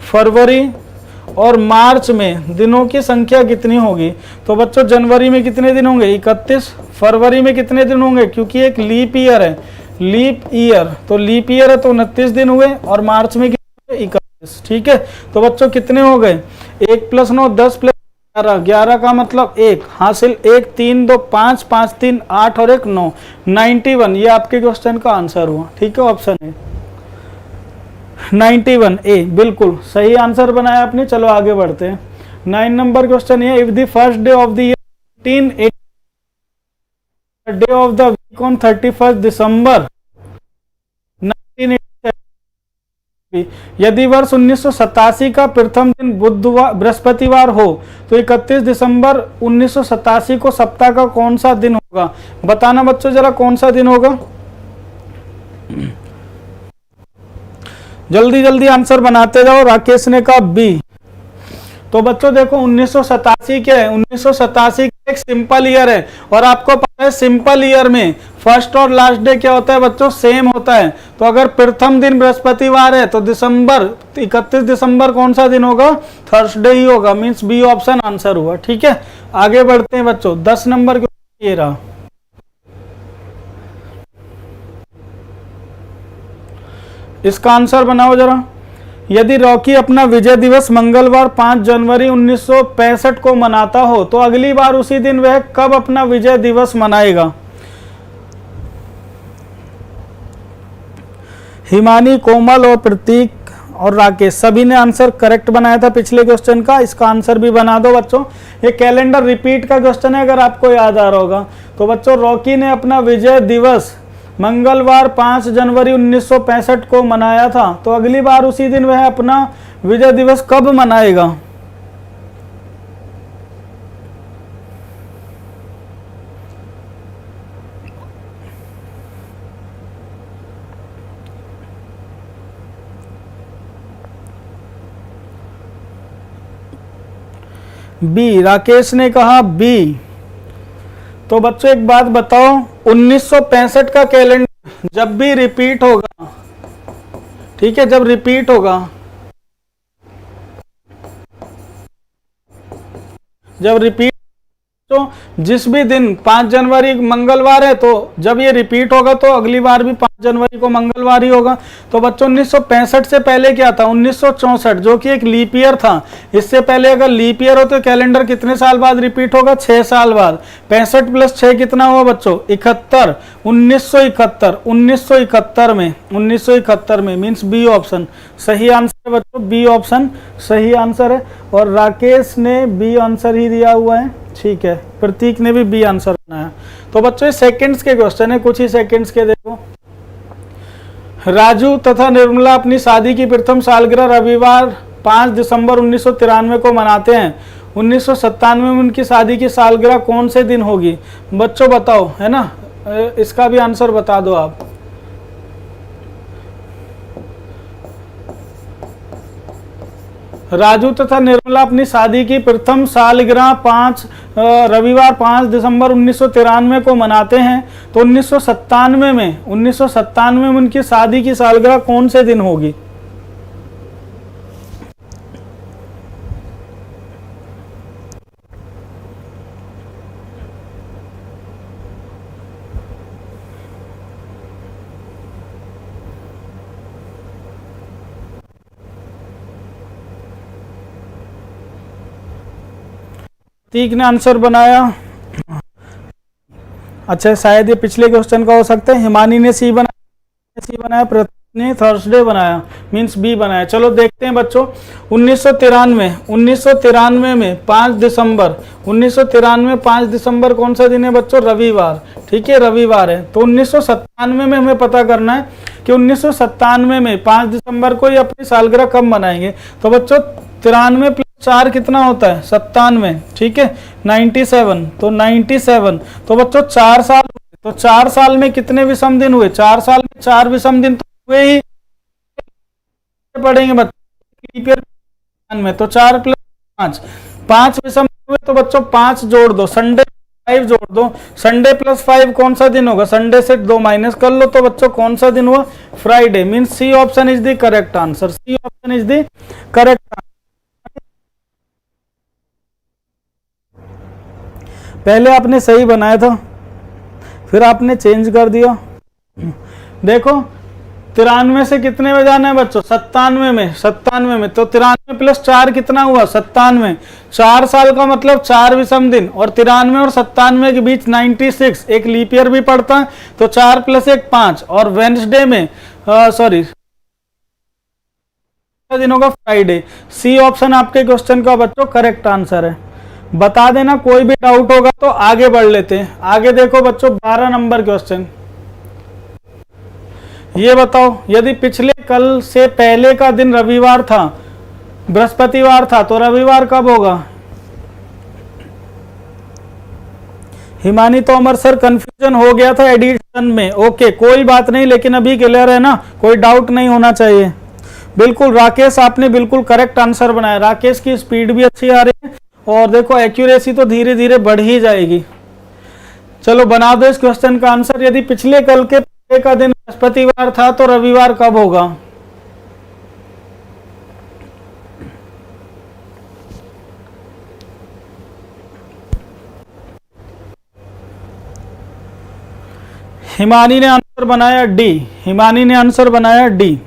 फरवरी और मार्च में दिनों की संख्या कितनी होगी? तो बच्चों जनवरी में कितने दिन होंगे? 31। फरवरी में कितने दिन होंगे? क्योंकि एक लीप ईयर है, लीप ईयर, तो लीप ईयर है तो 29 दिन हुए और मार्च में कितने, 31। ठीक है, तो बच्चों कितने हो गए, 1 + 9 10 + 11, 11 का मतलब 1 हासिल, 1 3 2 5 5 3 8 और 1 9, 91। ये आपके क्वेश्चन का आंसर हुआ। ठीक है, ऑप्शन है 91 ए, बिल्कुल सही आंसर बनाया आपने। चलो आगे बढ़ते हैं। 9 नंबर क्वेश्चन है, if the first day of the year 1880 day of the week on 31 December 1987, यदि वर्ष 1987 का प्रथम दिन बुधवार बृहस्पतिवार हो तो 31 दिसंबर 1987 को सप्ताह का कौन सा दिन होगा? बताना बच्चों जरा कौन सा दिन होगा, जल्दी जल्दी आंसर बनाते जाओ। राकेश ने कहा बी। तो बच्चों देखो 1987 क्या है, 1987 एक सिंपल ईयर है और आपको पता है सिंपल ईयर में फर्स्ट और लास्ट डे क्या होता है बच्चों, सेम होता है। तो अगर प्रथम दिन बृहस्पतिवार है तो दिसंबर 31 दिसंबर कौन सा दिन होगा, थर्सडे ही होगा। मींस बी ऑप्शन आंसर हुआ। ठीक है, आगे बढ़ते हैं बच्चों। 10 नंबर क्वेश्चन ये रहा, इसका आंसर बनाओ जरा। यदि रॉकी अपना विजय दिवस मंगलवार 5 जनवरी 1965 को मनाता हो तो अगली बार उसी दिन वह कब अपना विजय दिवस मनाएगा? हिमानी, कोमल और प्रतीक और राकेश सभी ने आंसर करेक्ट बनाया था पिछले क्वेश्चन का। इसका आंसर भी बना दो बच्चों। ये कैलेंडर रिपीट का क्वेश्चन है, अगर आपको याद आ रहा होगा। तो बच्चों रॉकी ने अपना विजय दिवस मंगलवार 5 जनवरी 1965 को मनाया था, तो अगली बार उसी दिन वह अपना विजय दिवस कब मनाएगा? बी, राकेश ने कहा बी। तो बच्चों एक बात बताओ, 1965 का कैलेंडर जब भी रिपीट होगा, ठीक है, जब रिपीट होगा, जब रिपीट तो जिस भी दिन 5 जनवरी मंगलवार है तो जब ये रिपीट होगा तो अगली बार भी 5 जनवरी को मंगलवार ही होगा। तो बच्चों 1965 से पहले क्या था, 1964 जो कि एक लीप ईयर था। इससे पहले अगर लीप ईयर हो तो कैलेंडर कितने साल बाद रिपीट होगा, 6 साल बाद। 65 + 6 कितना हुआ बच्चों, 71। 1971 में मीन्स बी ऑप्शन सही आंसर है बच्चों, बी ऑप्शन सही आंसर है। और राकेश ने बी आंसर ही दिया हुआ है। ठीक है, प्रतीक ने भी बी आंसर बनाया। तो बच्चों ये सेकंड्स के क्वेश्चन है, कुछ ही सेकंड्स के। देखो, राजू तथा निर्मला अपनी शादी की प्रथम सालगिरह रविवार 5 दिसंबर 1993 को मनाते हैं। 1997 में उनकी शादी की सालगिरह कौन से दिन होगी? बच्चों बताओ, है ना, इसका भी आंसर बता दो आप। राजू तथा निर्मला अपनी शादी की प्रथम सालगिरह रविवार 5 दिसंबर 1993 को मनाते हैं। तो 1997 में उनकी शादी की सालगिरह कौन से दिन होगी? प्रतीक ने आंसर बनाया। अच्छा, शायद ये पिछले क्वेश्चन का हो सकता है। हिमानी ने सी बनाया, प्रतीक ने थर्सडे बनाया, मींस बी बनाया। चलो देखते हैं बच्चों। 1993 में 5 दिसंबर 1993 कौन सा दिन है बच्चों, रविवार। ठीक है, रविवार है। तो 1997 में हमें पता करना है कि 1997 में 5 दिसंबर को ये अपनी सालगिरह कब मनाएंगे। तो बच्चों 93 + 4 कितना होता है, 97। ठीक है, 97। तो 97, तो बच्चों 4 साल, तो 4 साल में कितने विषम दिन हुए, 4 साल में 4 विषम दिन तो हुए ही पढ़ेंगे बच्चों में। तो 4 + 5, 5 विषम हुए। तो बच्चों 5 जोड़ दो, संडे 5 जोड़ दो। संडे + 5 कौन सा दिन होगा, संडे से 2 माइनस कर लो। तो बच्चों कौन सा दिन हुआ, Friday. Means C option is the correct answer, C option is the correct answer. पहले आपने सही बनाया था, फिर आपने चेंज कर दिया। देखो 93 से कितने में जाना है बच्चों, 97 में, 97 में, तो 93 प्लस 4 कितना हुआ, 97। 4 साल का मतलब 4 विषम दिन, और 93 और 97 के बीच 96, एक लीप ईयर भी पड़ता है, तो 4 प्लस 1 5, और वेंसडे में सॉरी दिन होगा फ्राइडे। सी ऑप्शन आपके क्वेश्चन का बच्चों करेक्ट आंसर है। बता देना कोई भी डाउट होगा तो आगे बढ़ लेते हैं। आगे देखो बच्चों 12 नंबर क्वेश्चन, ये बताओ यदि पिछले कल से पहले का दिन रविवार था, बृहस्पतिवार था, तो रविवार कब होगा। हिमानी तोमर सर कंफ्यूजन हो गया था एडिशन में, ओके कोई बात नहीं, लेकिन अभी क्लियर है ना, कोई डाउट नहीं होना चाहिए। बिल्कुल राकेश आपने बिल्कुल करेक्ट आंसर बनाया। राकेश की स्पीड भी अच्छी आ रही है और देखो एक्यूरेसी तो धीरे धीरे बढ़ ही जाएगी। चलो बना दो इस क्वेश्चन का आंसर। यदि पिछले कल के पहले का दिन बृहस्पतिवार था तो रविवार कब होगा। हिमानी ने आंसर बनाया डी, हिमानी ने आंसर बनाया डी।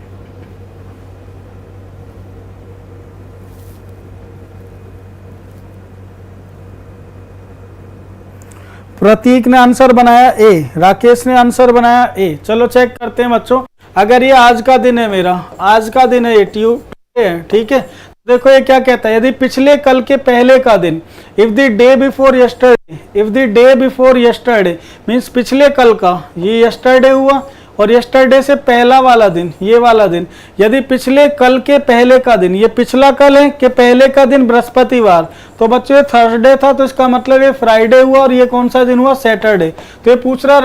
प्रतीक ने आंसर बनाया ए, राकेश ने आंसर बनाया ए। चलो चेक करते हैं बच्चों, अगर ये आज का दिन है, मेरा आज का दिन है, ये ट्यूसडे है, ठीक है। देखो ये क्या कहता है, यदि पिछले कल के पहले का दिन, if the day before yesterday, if the day before yesterday means पिछले कल का, ये यस्टरडे हुआ, और यस्टरडे से पहला वाला दिन, ये वाला दिन, यदि पिछले कल के पहले का दिन, ये पिछला कल है कि पहले का दिन बृहस्पतिवार, तो बच्चों ये थर्सडे था, तो इसका मतलब ये फ्राइडे हुआ, और ये कौन सा दिन हुआ, सैटरडे। तो ये पूछ रहा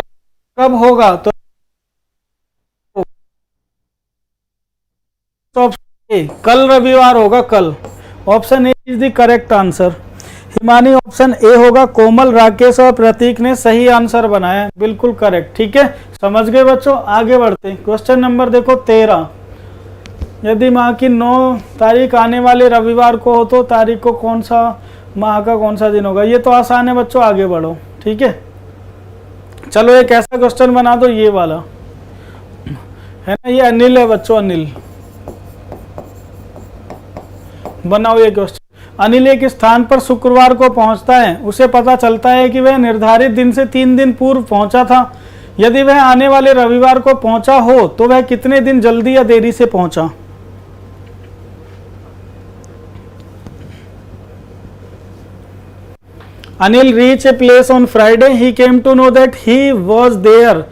कब होगा, तो ऑप्शन ए कल रविवार होगा, कल। Option A is the correct answer. Himani option A होगा। कोमल, राकेश और प्रतीक ने सही आंसर बनाया, बिल्कुल करेक्ट, ठीक है। समझ गए बच्चों, आगे बढ़ते हैं। क्वेश्चन नंबर देखो 13, यदि माह की 9 तारीख आने वाले रविवार को हो तो तारीख को कौन सा माह का कौन सा दिन होगा। ये तो आसान है बच्चों, आगे बढ़ो, ठीक है। चलो एक ऐसा क्वेश्चन बना दो, ये वाला है ना, ये अनिल है बच्चों, अनिल बनाओ ये क्वेश्चन। अनिल एक स्थान पर शुक्रवार को पहुंचता है, उसे पता चलता है कि वह निर्धारित दिन से 3 दिन पूर्व पहुंचा था। यदि वह आने वाले रविवार को पहुंचा हो तो वह कितने दिन जल्दी या देरी से पहुंचा। Anil reached a place on Friday. He came to know that he was there.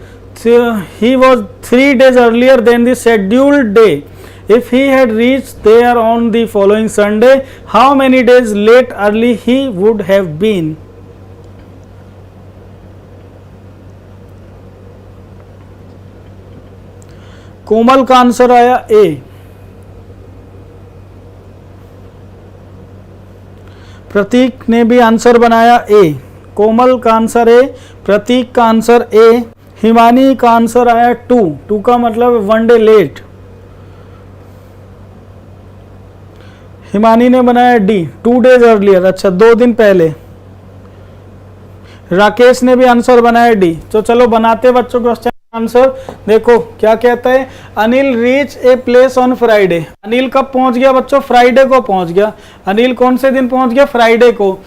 He was 3 days earlier than the scheduled day. If he had reached there on the following Sunday, how many days late early he would have been? कोमल का answer आया ए। प्रतीक ने भी answer बनाया ए। कोमल का answer A, प्रतीक का answer A, Himani का answer आया 2 का मतलब 1 डे लेट। हिमानी ने बनाया डी, 2 डेज अर्लियर, अच्छा 2 दिन पहले। राकेश ने भी आंसर बनाया डी। तो चलो बनाते बच्चों क्वेश्चन आंसर। देखो क्या कहता है, Anil reach a place on Friday. Anil कब पहुंच गया बच्चों, फ्राइडे को पहुंच गया। अनिल कौन से दिन पहुंच गया, फ्राइडे को।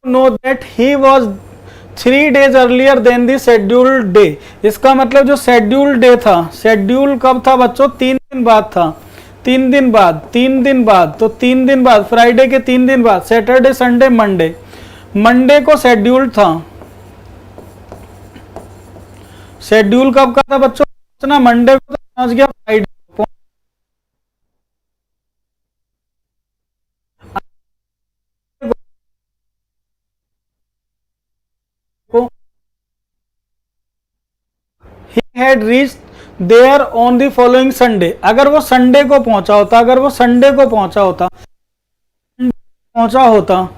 No that he was 3 days earlier than the scheduled day. इसका मतलब जो शेड्यूल्ड डे था, शेड्यूल कब था बच्चों, 3 दिन बाद था। 3 दिन बाद, 3 दिन बाद, तो 3 दिन बाद, फ्राइडे के 3 दिन बाद, सैटरडे संडे मंडे। मंडे को शेड्यूल था। शेड्यूल कब का था बच्चों, ना मंडे को, तो पहुंच गया फ्राइडे को। He had reached there on the following Sunday। अगर वो संडे को पहुंचा होता, अगर वो संडे को पहुंचा होता,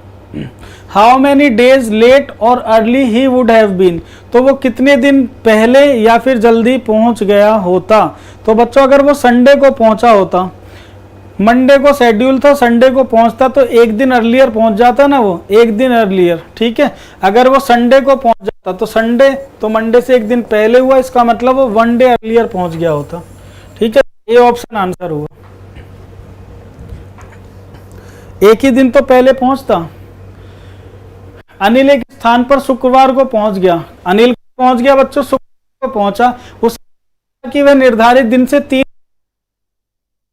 हाउ मैनी डेज लेट और early he would have been, तो वो कितने दिन पहले या फिर जल्दी पहुंच गया होता। तो बच्चों अगर वो संडे को पहुंचा होता, मंडे को शेड्यूल था, संडे को पहुंचता, तो 1 दिन अर्लियर पहुंच जाता ना, वो 1 दिन अर्लियर, ठीक है। अगर वो संडे को पहुंच था तो संडे, तो मंडे से एक दिन पहले हुआ, इसका मतलब वो 1 डे अर्लियर पहुंच गया होता। ठीक है, ये ऑप्शन आंसर हुआ। एक ही दिन तो पहले पहुंचता। अनिल एक स्थान पर शुक्रवार को पहुंच गया। अनिल पहुंच गया बच्चों, शुक्रवार को पहुंचा, उसकी कि वह निर्धारित दिन से 3,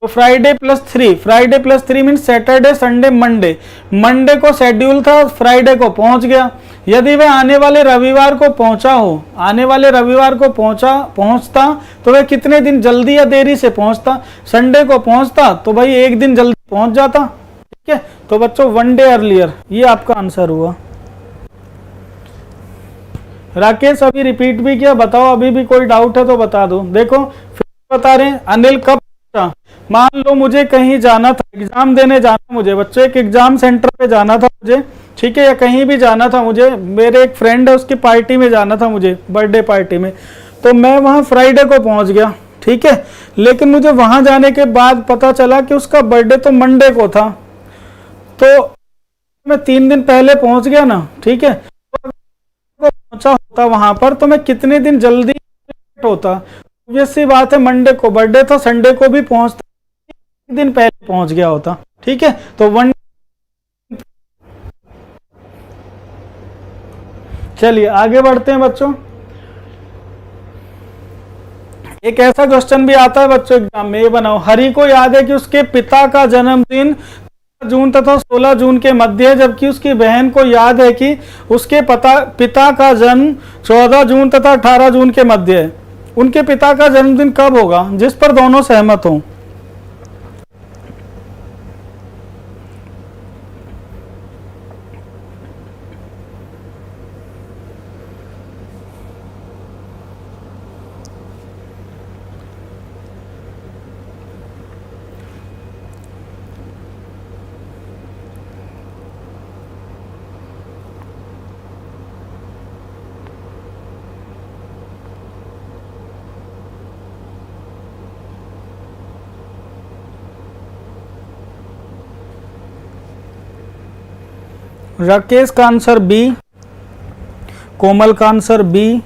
तो Friday plus three mean Saturday Sunday Monday. Monday को शेड्यूल था, फ्राइडे को पहुंच गया। यदि वह आने वाले रविवार को पहुंचा हो, आने वाले रविवार को पहुंचता तो वह कितने दिन जल्दी या देरी से पहुंचता? संडे को पहुंचता तो भाई एक दिन जल्दी पहुंच जाता। ठीक है, तो बच्चों 1 डे अर्लियर, ये आपका आंसर हुआ। राकेश अभी रिपीट भी किया, बताओ अभी भी कोई डाउट है तो बता दो। देखो फिर बता रहे हैं, अनिल कब पहुंचा? मान लो मुझे कहीं जाना था, एग्जाम देने जाना मुझे बच्चों, एक एग्जाम सेंटर पे जाना था मुझे, ठीक है, या कहीं भी जाना था मुझे, मेरे एक फ्रेंड है उसकी पार्टी में जाना था मुझे, बर्थडे पार्टी में, तो मैं वहां फ्राइडे को पहुंच गया। ठीक है, लेकिन मुझे वहां जाने के बाद पता चला कि उसका बर्थडे तो मंडे को था, तो मैं 3 दिन पहले पहुंच गया ना। ठीक है, पहुंचा होता वहां पर तो मैं कितने दिन जल्दी होता? ऑब्वियस सी बात है, मंडे को बर्थडे था, संडे को भी पहुंचता, एक दिन पहले पहुंच गया होता। ठीक है, तो 1। चलिए आगे बढ़ते हैं बच्चों। एक ऐसा क्वेश्चन भी आता है बच्चों एग्जाम में, ये बनाओ, हरि को याद है कि उसके पिता का जन्मदिन जून तथा 16 जून के मध्य है, जबकि उसकी बहन को याद है कि उसके पिता का जन्म 14 जून तथा 18 जून के मध्य है। उनके पिता का जन्मदिन कब होगा जिस पर दोनों सहमत हों? राकेश का आंसर बी, कोमल का आंसर बी।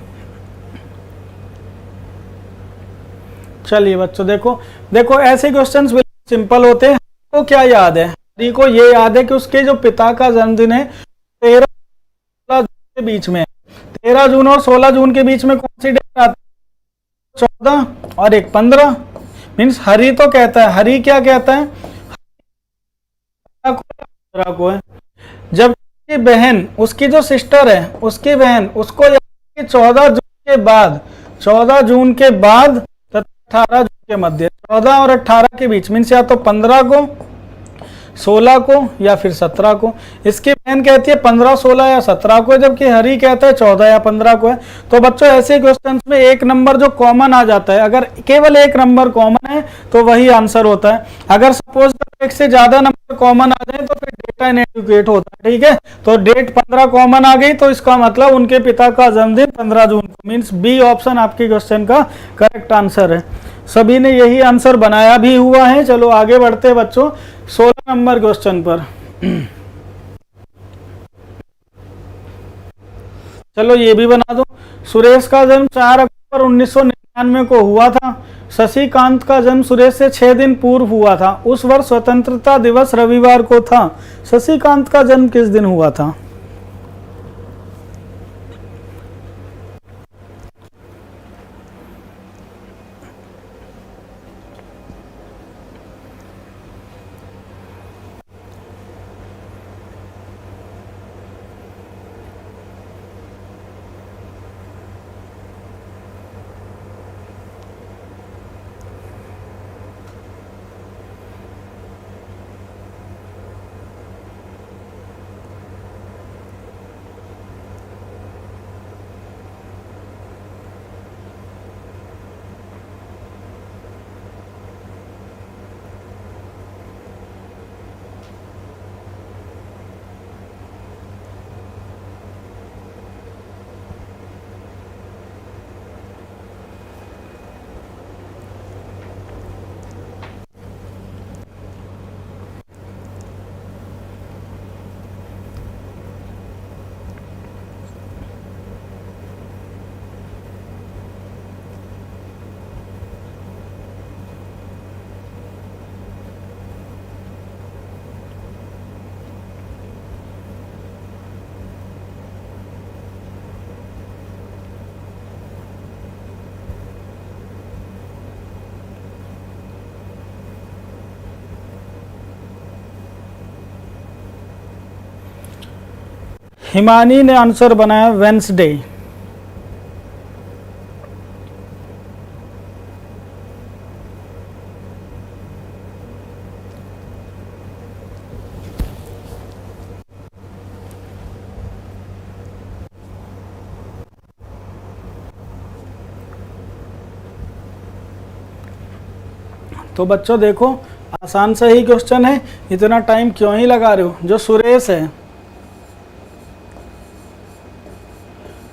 चलिए बच्चों देखो, देखो ऐसे क्वेश्चंस बिल्कुल सिंपल होते हैं। को क्या याद है? हरी को ये याद है कि उसके जो पिता का जन्मदिन है 13 के बीच में, 13 जून और 16 जून के बीच में कौन सी डेट आती है? 14 और एक 15। मीन्स हरी तो कहता है, हरी क्या कहता है? 15 को है। जब बहन, उसकी जो सिस्टर है, उसकी बहन, उसको 14 जून के बाद, 14 जून के बाद 18 जून के मध्य, 14 और 18 के बीच, मीन्स या तो 15 को, 16 को या फिर 17 को। इसकी बहन कहती है 15, 16 या 17 को, जबकि हरी कहता है 14 या 15 को है। तो बच्चों ऐसे क्वेश्चंस में एक नंबर जो कॉमन आ जाता है, अगर केवल एक नंबर कॉमन है तो वही आंसर होता है। अगर सपोज एक से ज्यादा नंबर कॉमन आ जाए तो फिर डेटा इनएडिक्वेट होता है। ठीक है, तो डेट 15 कॉमन आ गई तो इसका मतलब उनके पिता का जन्मदिन 15 जून को, मीन्स बी ऑप्शन आपके क्वेश्चन का करेक्ट आंसर है। सभी ने यही आंसर बनाया भी हुआ है। चलो आगे बढ़ते हैं बच्चों 16 नंबर क्वेश्चन पर। चलो ये भी बना दो। सुरेश का जन्म 4 अक्टूबर 1999 को हुआ था। शशिकांत का जन्म सुरेश से 6 दिन पूर्व हुआ था। उस वर्ष स्वतंत्रता दिवस रविवार को था। शशिकांत का जन्म किस दिन हुआ था? हिमानी ने आंसर बनाया वेंसडे। तो बच्चों देखो आसान से ही क्वेश्चन है, इतना टाइम क्यों ही लगा रहे हो। जो सुरेश है,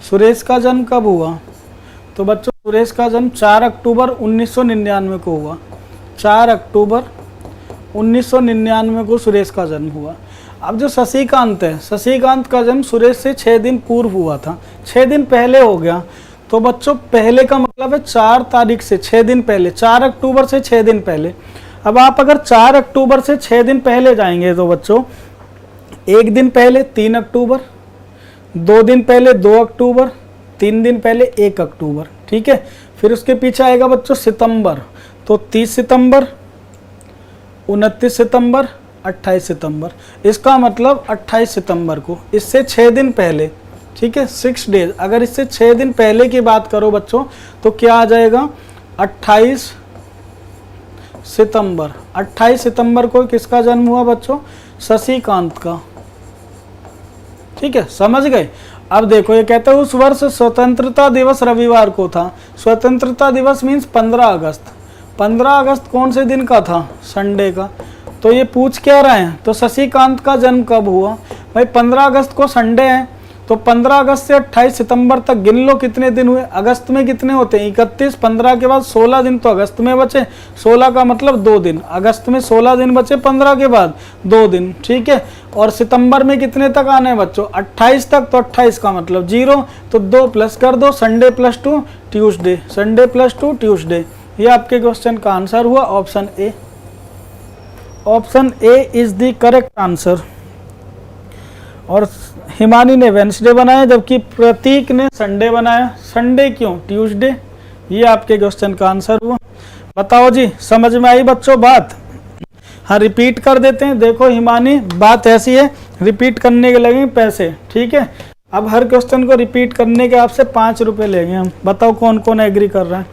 सुरेश का जन्म कब हुआ? तो बच्चों सुरेश का जन्म 4 अक्टूबर 1999 को हुआ। 4 अक्टूबर 1999 को सुरेश का जन्म हुआ। अब जो शशिकांत है, शशिकांत का जन्म सुरेश से 6 दिन पूर्व हुआ था, 6 दिन पहले हो गया। तो बच्चों पहले का मतलब है 4 तारीख से 6 दिन पहले, 4 अक्टूबर से 6 दिन पहले। अब आप अगर 4 अक्टूबर से 6 दिन पहले जाएंगे तो बच्चों 1 दिन पहले 3 अक्टूबर, 2 दिन पहले 2 अक्टूबर, 3 दिन पहले 1 अक्टूबर, ठीक है। फिर उसके पीछे आएगा बच्चों सितंबर, तो 30 सितंबर, 29 सितंबर, 28 सितंबर। इसका मतलब 28 सितंबर को, इससे 6 दिन पहले, ठीक है, 6 डेज। अगर इससे 6 दिन पहले की बात करो बच्चों तो क्या आ जाएगा? 28 सितंबर। 28 सितंबर को किसका जन्म हुआ बच्चों? शशिकांत का, ठीक है, समझ गए। अब देखो ये कहते हैं उस वर्ष स्वतंत्रता दिवस रविवार को था। स्वतंत्रता दिवस मीन्स 15 अगस्त। 15 अगस्त कौन से दिन का था? संडे का। तो ये पूछ क्या रहे हैं? तो शशिकांत का जन्म कब हुआ? भाई 15 अगस्त को संडे है, तो 15 अगस्त से 28 सितंबर तक गिन लो कितने दिन हुए। अगस्त में कितने होते हैं? 31। 15 के बाद 16 दिन तो अगस्त में बचे, 16 का मतलब 2 दिन। अगस्त में 16 दिन बचे, 15 के बाद 2 दिन, ठीक है। और सितंबर में कितने तक आने हैं बच्चों? 28 तक, तो 28 का मतलब 0, तो 2 प्लस कर दो, Sunday plus 2 Tuesday, Sunday plus 2 Tuesday. ये आपके क्वेश्चन का आंसर हुआ option A. Option A is the correct answer. और हिमानी ने वेंसडे बनाया जबकि प्रतीक ने संडे बनाया। संडे क्यों? ट्यूसडे। ये आपके क्वेश्चन का आंसर हुआ। बताओ जी, समझ में आई बच्चों बात? हाँ, रिपीट कर देते हैं। देखो हिमानी, बात ऐसी है, रिपीट करने के लगेंगे पैसे, ठीक है। अब हर क्वेश्चन को रिपीट करने के आपसे 5 रुपये लेंगे हम। बताओ कौन कौन एग्री कर रहा है?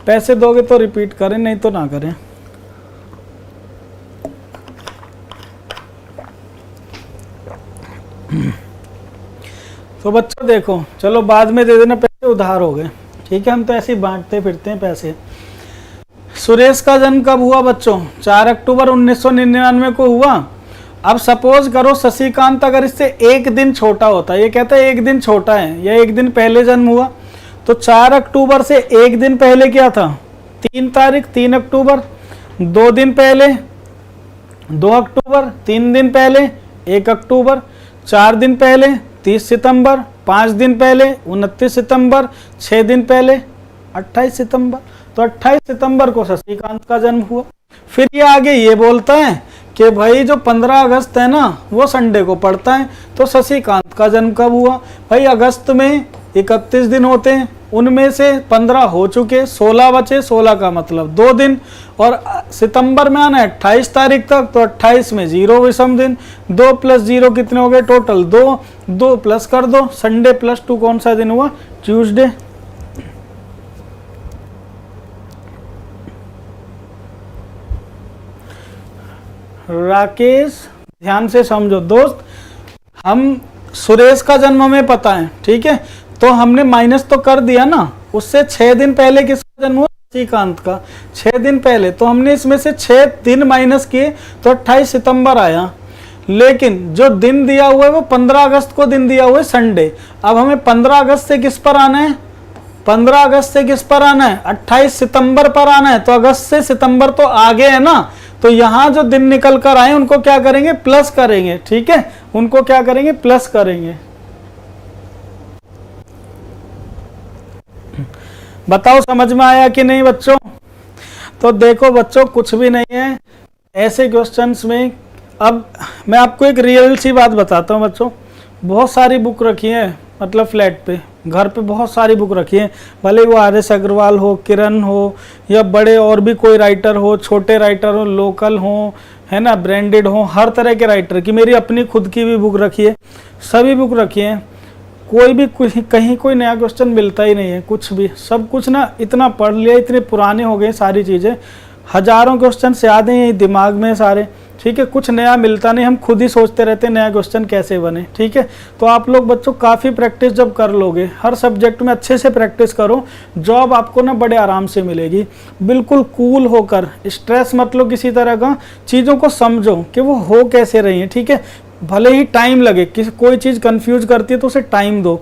पैसे दोगे तो रिपीट करें, नहीं तो ना करें। तो बच्चों देखो, चलो बाद में दे देना, पैसे उधार हो गए, ठीक है। हम तो ऐसे ही बांटते फिरते हैं पैसे। सुरेश का जन्म कब हुआ बच्चों? 4 अक्टूबर 1999 को हुआ। अब सपोज करो शशिकांत अगर इससे 1 दिन छोटा होता, ये कहता है 1 दिन छोटा है, या 1 दिन पहले जन्म हुआ, तो 4 अक्टूबर से 1 दिन पहले क्या था? 3 तारीख, 3 अक्टूबर। 2 दिन पहले 2 अक्टूबर, 3 दिन पहले 1 अक्टूबर, 4 दिन पहले 30 सितंबर, 5 दिन पहले 29 सितंबर, 6 दिन पहले 28 सितंबर। तो 28 सितंबर को शशिकांत का जन्म हुआ। फिर ये आगे ये बोलता है कि भाई जो 15 अगस्त है ना वो संडे को पड़ता है, तो शशिकांत का जन्म कब हुआ? भाई अगस्त में 31 दिन होते हैं, उनमें से 15 हो चुके, 16 बचे, 16 का मतलब 2 दिन। और सितंबर में आना है 28 तारीख तक, तो 28 में 0 विषम दिन, 2 + 0 कितने हो गए टोटल? 2, 2 प्लस कर दो, संडे प्लस 2 कौन सा दिन हुआ? ट्यूसडे। राकेश ध्यान से समझो दोस्त, हम सुरेश का जन्म हमें पता है, ठीक है, तो हमने माइनस तो कर दिया ना। उससे 6 दिन पहले किसका जन्म हुआ? शशिकांत का। 6 दिन पहले, तो हमने इसमें से 6 दिन माइनस किए तो 28 सितंबर आया। लेकिन जो दिन दिया हुआ है वो 15 अगस्त को दिन दिया हुआ है, संडे। अब हमें 15 अगस्त से किस पर आना है? 15 अगस्त से किस पर आना है? 28 सितंबर पर आना है। तो अगस्त से सितंबर तो आगे है ना, तो यहां जो दिन निकल कर आए उनको क्या करेंगे? प्लस करेंगे, ठीक है, उनको क्या करेंगे? प्लस करेंगे। बताओ समझ में आया कि नहीं बच्चों? तो देखो बच्चों, कुछ भी नहीं है ऐसे क्वेश्चंस में। अब मैं आपको एक रियल सी बात बताता हूँ बच्चों। बहुत सारी बुक रखी है मतलब फ्लैट पे, घर पे बहुत सारी बुक रखी है, भले वो आर एस अग्रवाल हो, किरण हो, या बड़े और भी कोई राइटर हो, छोटे राइटर हो, लोकल हो, है ना, ब्रांडेड हो, हर तरह के राइटर की मेरी अपनी खुद की भी बुक रखी है, सभी बुक रखी है। कोई भी कहीं कोई नया क्वेश्चन मिलता ही नहीं है, कुछ भी, सब कुछ ना इतना पढ़ लिया, इतने पुराने हो गए सारी चीज़ें, हजारों क्वेश्चन याद हैं दिमाग में सारे, ठीक है, कुछ नया मिलता नहीं, हम खुद ही सोचते रहते हैं नया क्वेश्चन कैसे बने, ठीक है। तो आप लोग बच्चों काफ़ी प्रैक्टिस जब कर लोगे, हर सब्जेक्ट में अच्छे से प्रैक्टिस करो, जॉब आपको ना बड़े आराम से मिलेगी। बिल्कुल कूल होकर, स्ट्रेस मत लो किसी तरह का, चीज़ों को समझो कि वो हो कैसे रही हैं, ठीक है। भले ही टाइम लगे, किसी कोई चीज़ कंफ्यूज करती है तो उसे टाइम दो।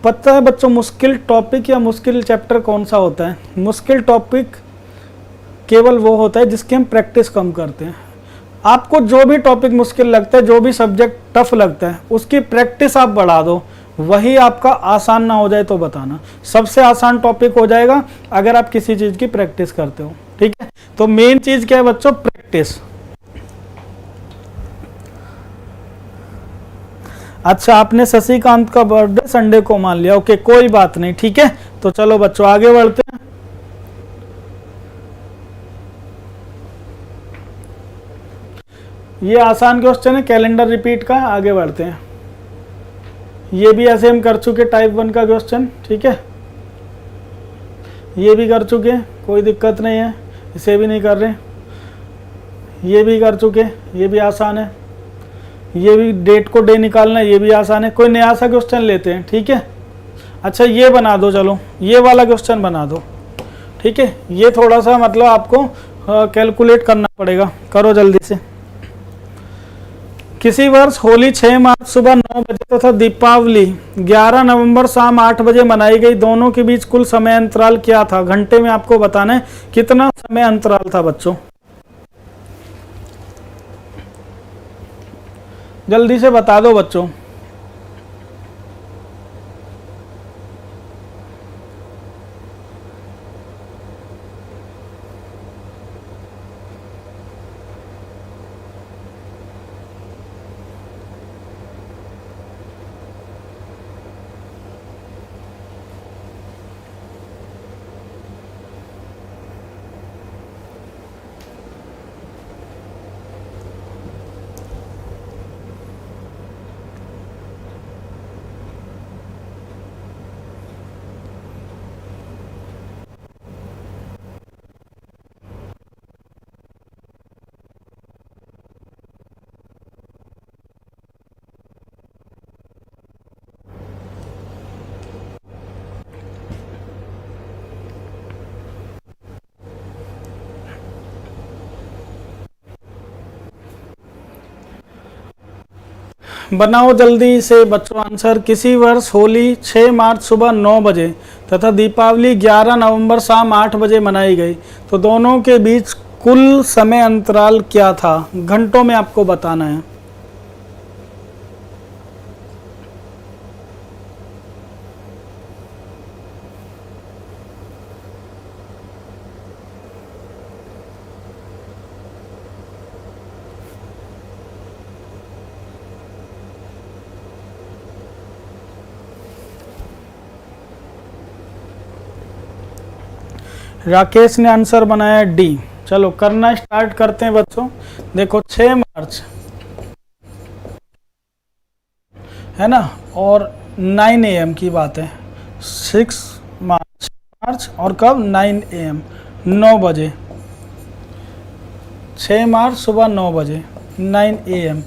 पता है बच्चों मुश्किल टॉपिक या मुश्किल चैप्टर कौन सा होता है? मुश्किल टॉपिक केवल वो होता है जिसकी हम प्रैक्टिस कम करते हैं। आपको जो भी टॉपिक मुश्किल लगता है, जो भी सब्जेक्ट टफ लगता है, उसकी प्रैक्टिस आप बढ़ा दो, वही आपका आसान ना हो जाए तो बताना। सबसे आसान टॉपिक हो जाएगा अगर आप किसी चीज़ की प्रैक्टिस करते हो, ठीक है। तो मेन चीज़ क्या है बच्चों? प्रैक्टिस। अच्छा, आपने शशिकांत का बर्थडे संडे को मान लिया, ओके कोई बात नहीं, ठीक है। तो चलो बच्चों आगे बढ़ते हैं। ये आसान क्वेश्चन है, कैलेंडर रिपीट का, आगे बढ़ते हैं। ये भी ऐसे हम कर चुके टाइप 1 का क्वेश्चन, ठीक है, ये भी कर चुके, कोई दिक्कत नहीं है, इसे भी नहीं कर रहे। ये भी कर चुके, ये भी आसान है। ये भी डेट को डे निकालना, ये भी आसान है। कोई नया सा क्वेश्चन लेते हैं, ठीक है। अच्छा ये बना दो, चलो ये वाला क्वेश्चन बना दो, ठीक है। ये थोड़ा सा मतलब आपको कैलकुलेट करना पड़ेगा, करो जल्दी से। किसी वर्ष होली 6 मार्च सुबह 9 बजे तथा दीपावली 11 नवंबर शाम 8 बजे मनाई गई, दोनों के बीच कुल समय अंतराल क्या था? घंटे में आपको बताना है कितना समय अंतराल था बच्चों, जल्दी से बता दो बच्चों। बनाओ जल्दी से बच्चों आंसर। किसी वर्ष होली 6 मार्च सुबह 9 बजे तथा दीपावली 11 नवंबर शाम 8 बजे मनाई गई, तो दोनों के बीच कुल समय अंतराल क्या था? घंटों में आपको बताना है। राकेश ने आंसर बनाया डी। चलो करना स्टार्ट करते हैं बच्चों। देखो 6 मार्च है ना, और 9 AM की बात है, 6 मार्च और कब? 9 AM, 9 बजे, 6 मार्च सुबह 9 बजे, 9 AM,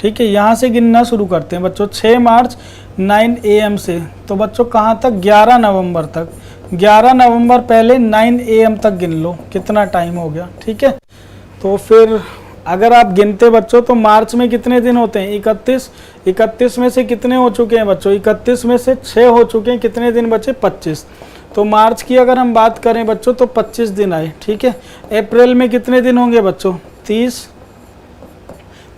ठीक है। यहाँ से गिनना शुरू करते हैं बच्चों, 6 मार्च 9 AM से, तो बच्चों कहाँ तक? 11 नवंबर तक। 11 नवंबर पहले 9 AM तक गिन लो कितना टाइम हो गया, ठीक है। तो फिर अगर आप गिनते बच्चों तो मार्च में कितने दिन होते हैं? 31। 31 में से कितने हो चुके हैं बच्चों? 31 में से 6 हो चुके हैं, कितने दिन बचे? 25। तो मार्च की अगर हम बात करें बच्चों तो 25 दिन आए, ठीक है। अप्रैल में कितने दिन होंगे बच्चों? 30।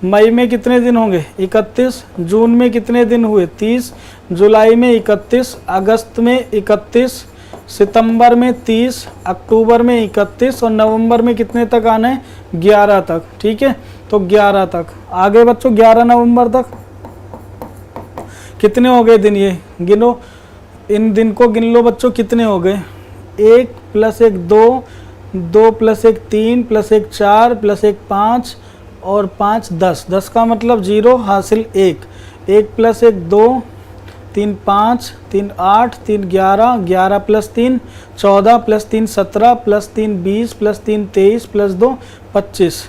मई में कितने दिन होंगे? 31। जून में कितने दिन हुए? 30। जुलाई में 31। अगस्त में 31। सितंबर में 30। अक्टूबर में 31। और नवंबर में कितने तक आना है? 11 तक, ठीक है। तो 11 तक आगे बच्चों, 11 नवंबर तक कितने हो गए दिन? ये गिनो, इन दिन को गिन लो बच्चों, कितने हो गए, 1 + 1 2, 2 + 1 3, + 1 4, + 1 5 और 5 10, 10 का मतलब 0 हासिल 1, 1 + 1 2, 3 5, 3 8, 3 11, 11 + 3 14, + 3 17, + 3 20, + 3 23, + 2 25,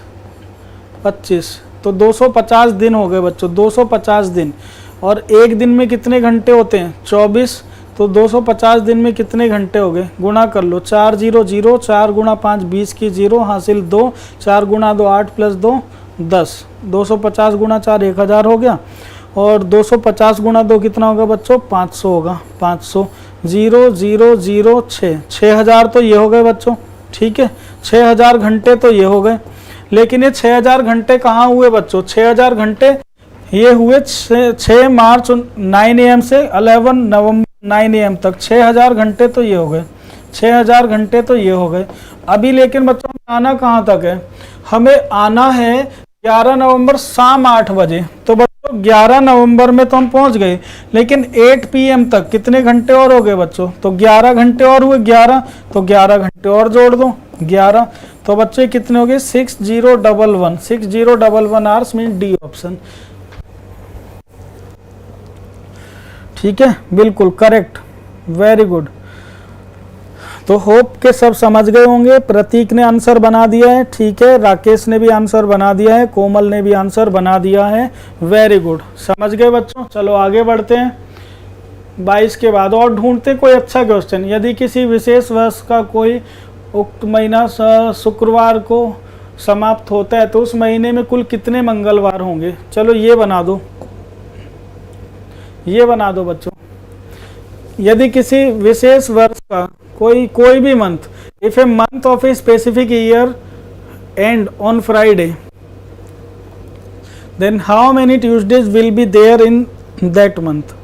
25 तो 250 दिन हो गए बच्चों, 250 दिन। और एक दिन में कितने घंटे होते हैं, 24, तो 250 दिन में कितने घंटे हो गए, गुणा कर लो, 4 0 0, 4 × 5 20 की 0 हासिल 2, 4 × 2 8 + 2 10, 250 × 4 1000 हो गया, और 250 × 2 कितना होगा बच्चों, 500 होगा, 500 0 0 0 6, 6000 तो ये हो गए बच्चों, ठीक है, 6000 घंटे तो ये हो गए। लेकिन ये 6000 घंटे कहाँ हुए बच्चों, 6000 घंटे ये हुए 6 मार्च 9 AM से 11 नवंबर 9 AM तक, 6000 घंटे तो ये हो गए, 6000 घंटे तो ये हो गए। अभी लेकिन बच्चों हमें आना कहाँ तक है, हमें आना है 11 नवंबर शाम 8 बजे। तो बच्चों 11 नवंबर में तो हम पहुंच गए, लेकिन 8 PM तक कितने घंटे और हो गए बच्चों, तो 11 घंटे और हुए, 11 तो 11 घंटे और जोड़ दो 11, तो बच्चे कितने हो गए, 6011, 6011 आवर्स मीन डी ऑप्शन, ठीक है, बिल्कुल करेक्ट, वेरी गुड। तो होप के सब समझ गए होंगे, प्रतीक ने आंसर बना दिया है, ठीक है, राकेश ने भी आंसर बना दिया है, कोमल ने भी आंसर बना दिया है, वेरी गुड, समझ गए बच्चों। चलो आगे बढ़ते हैं, 22 के बाद और ढूंढते कोई अच्छा क्वेश्चन। यदि किसी विशेष वर्ष का कोई उक्त महीना शुक्रवार को समाप्त होता है तो उस महीने में कुल कितने मंगलवार होंगे, चलो ये बना दो, ये बना दो बच्चों। यदि किसी विशेष वर्ष का कोई भी month, if a month of a specific year end on Friday, then how many Tuesdays will be there in that month.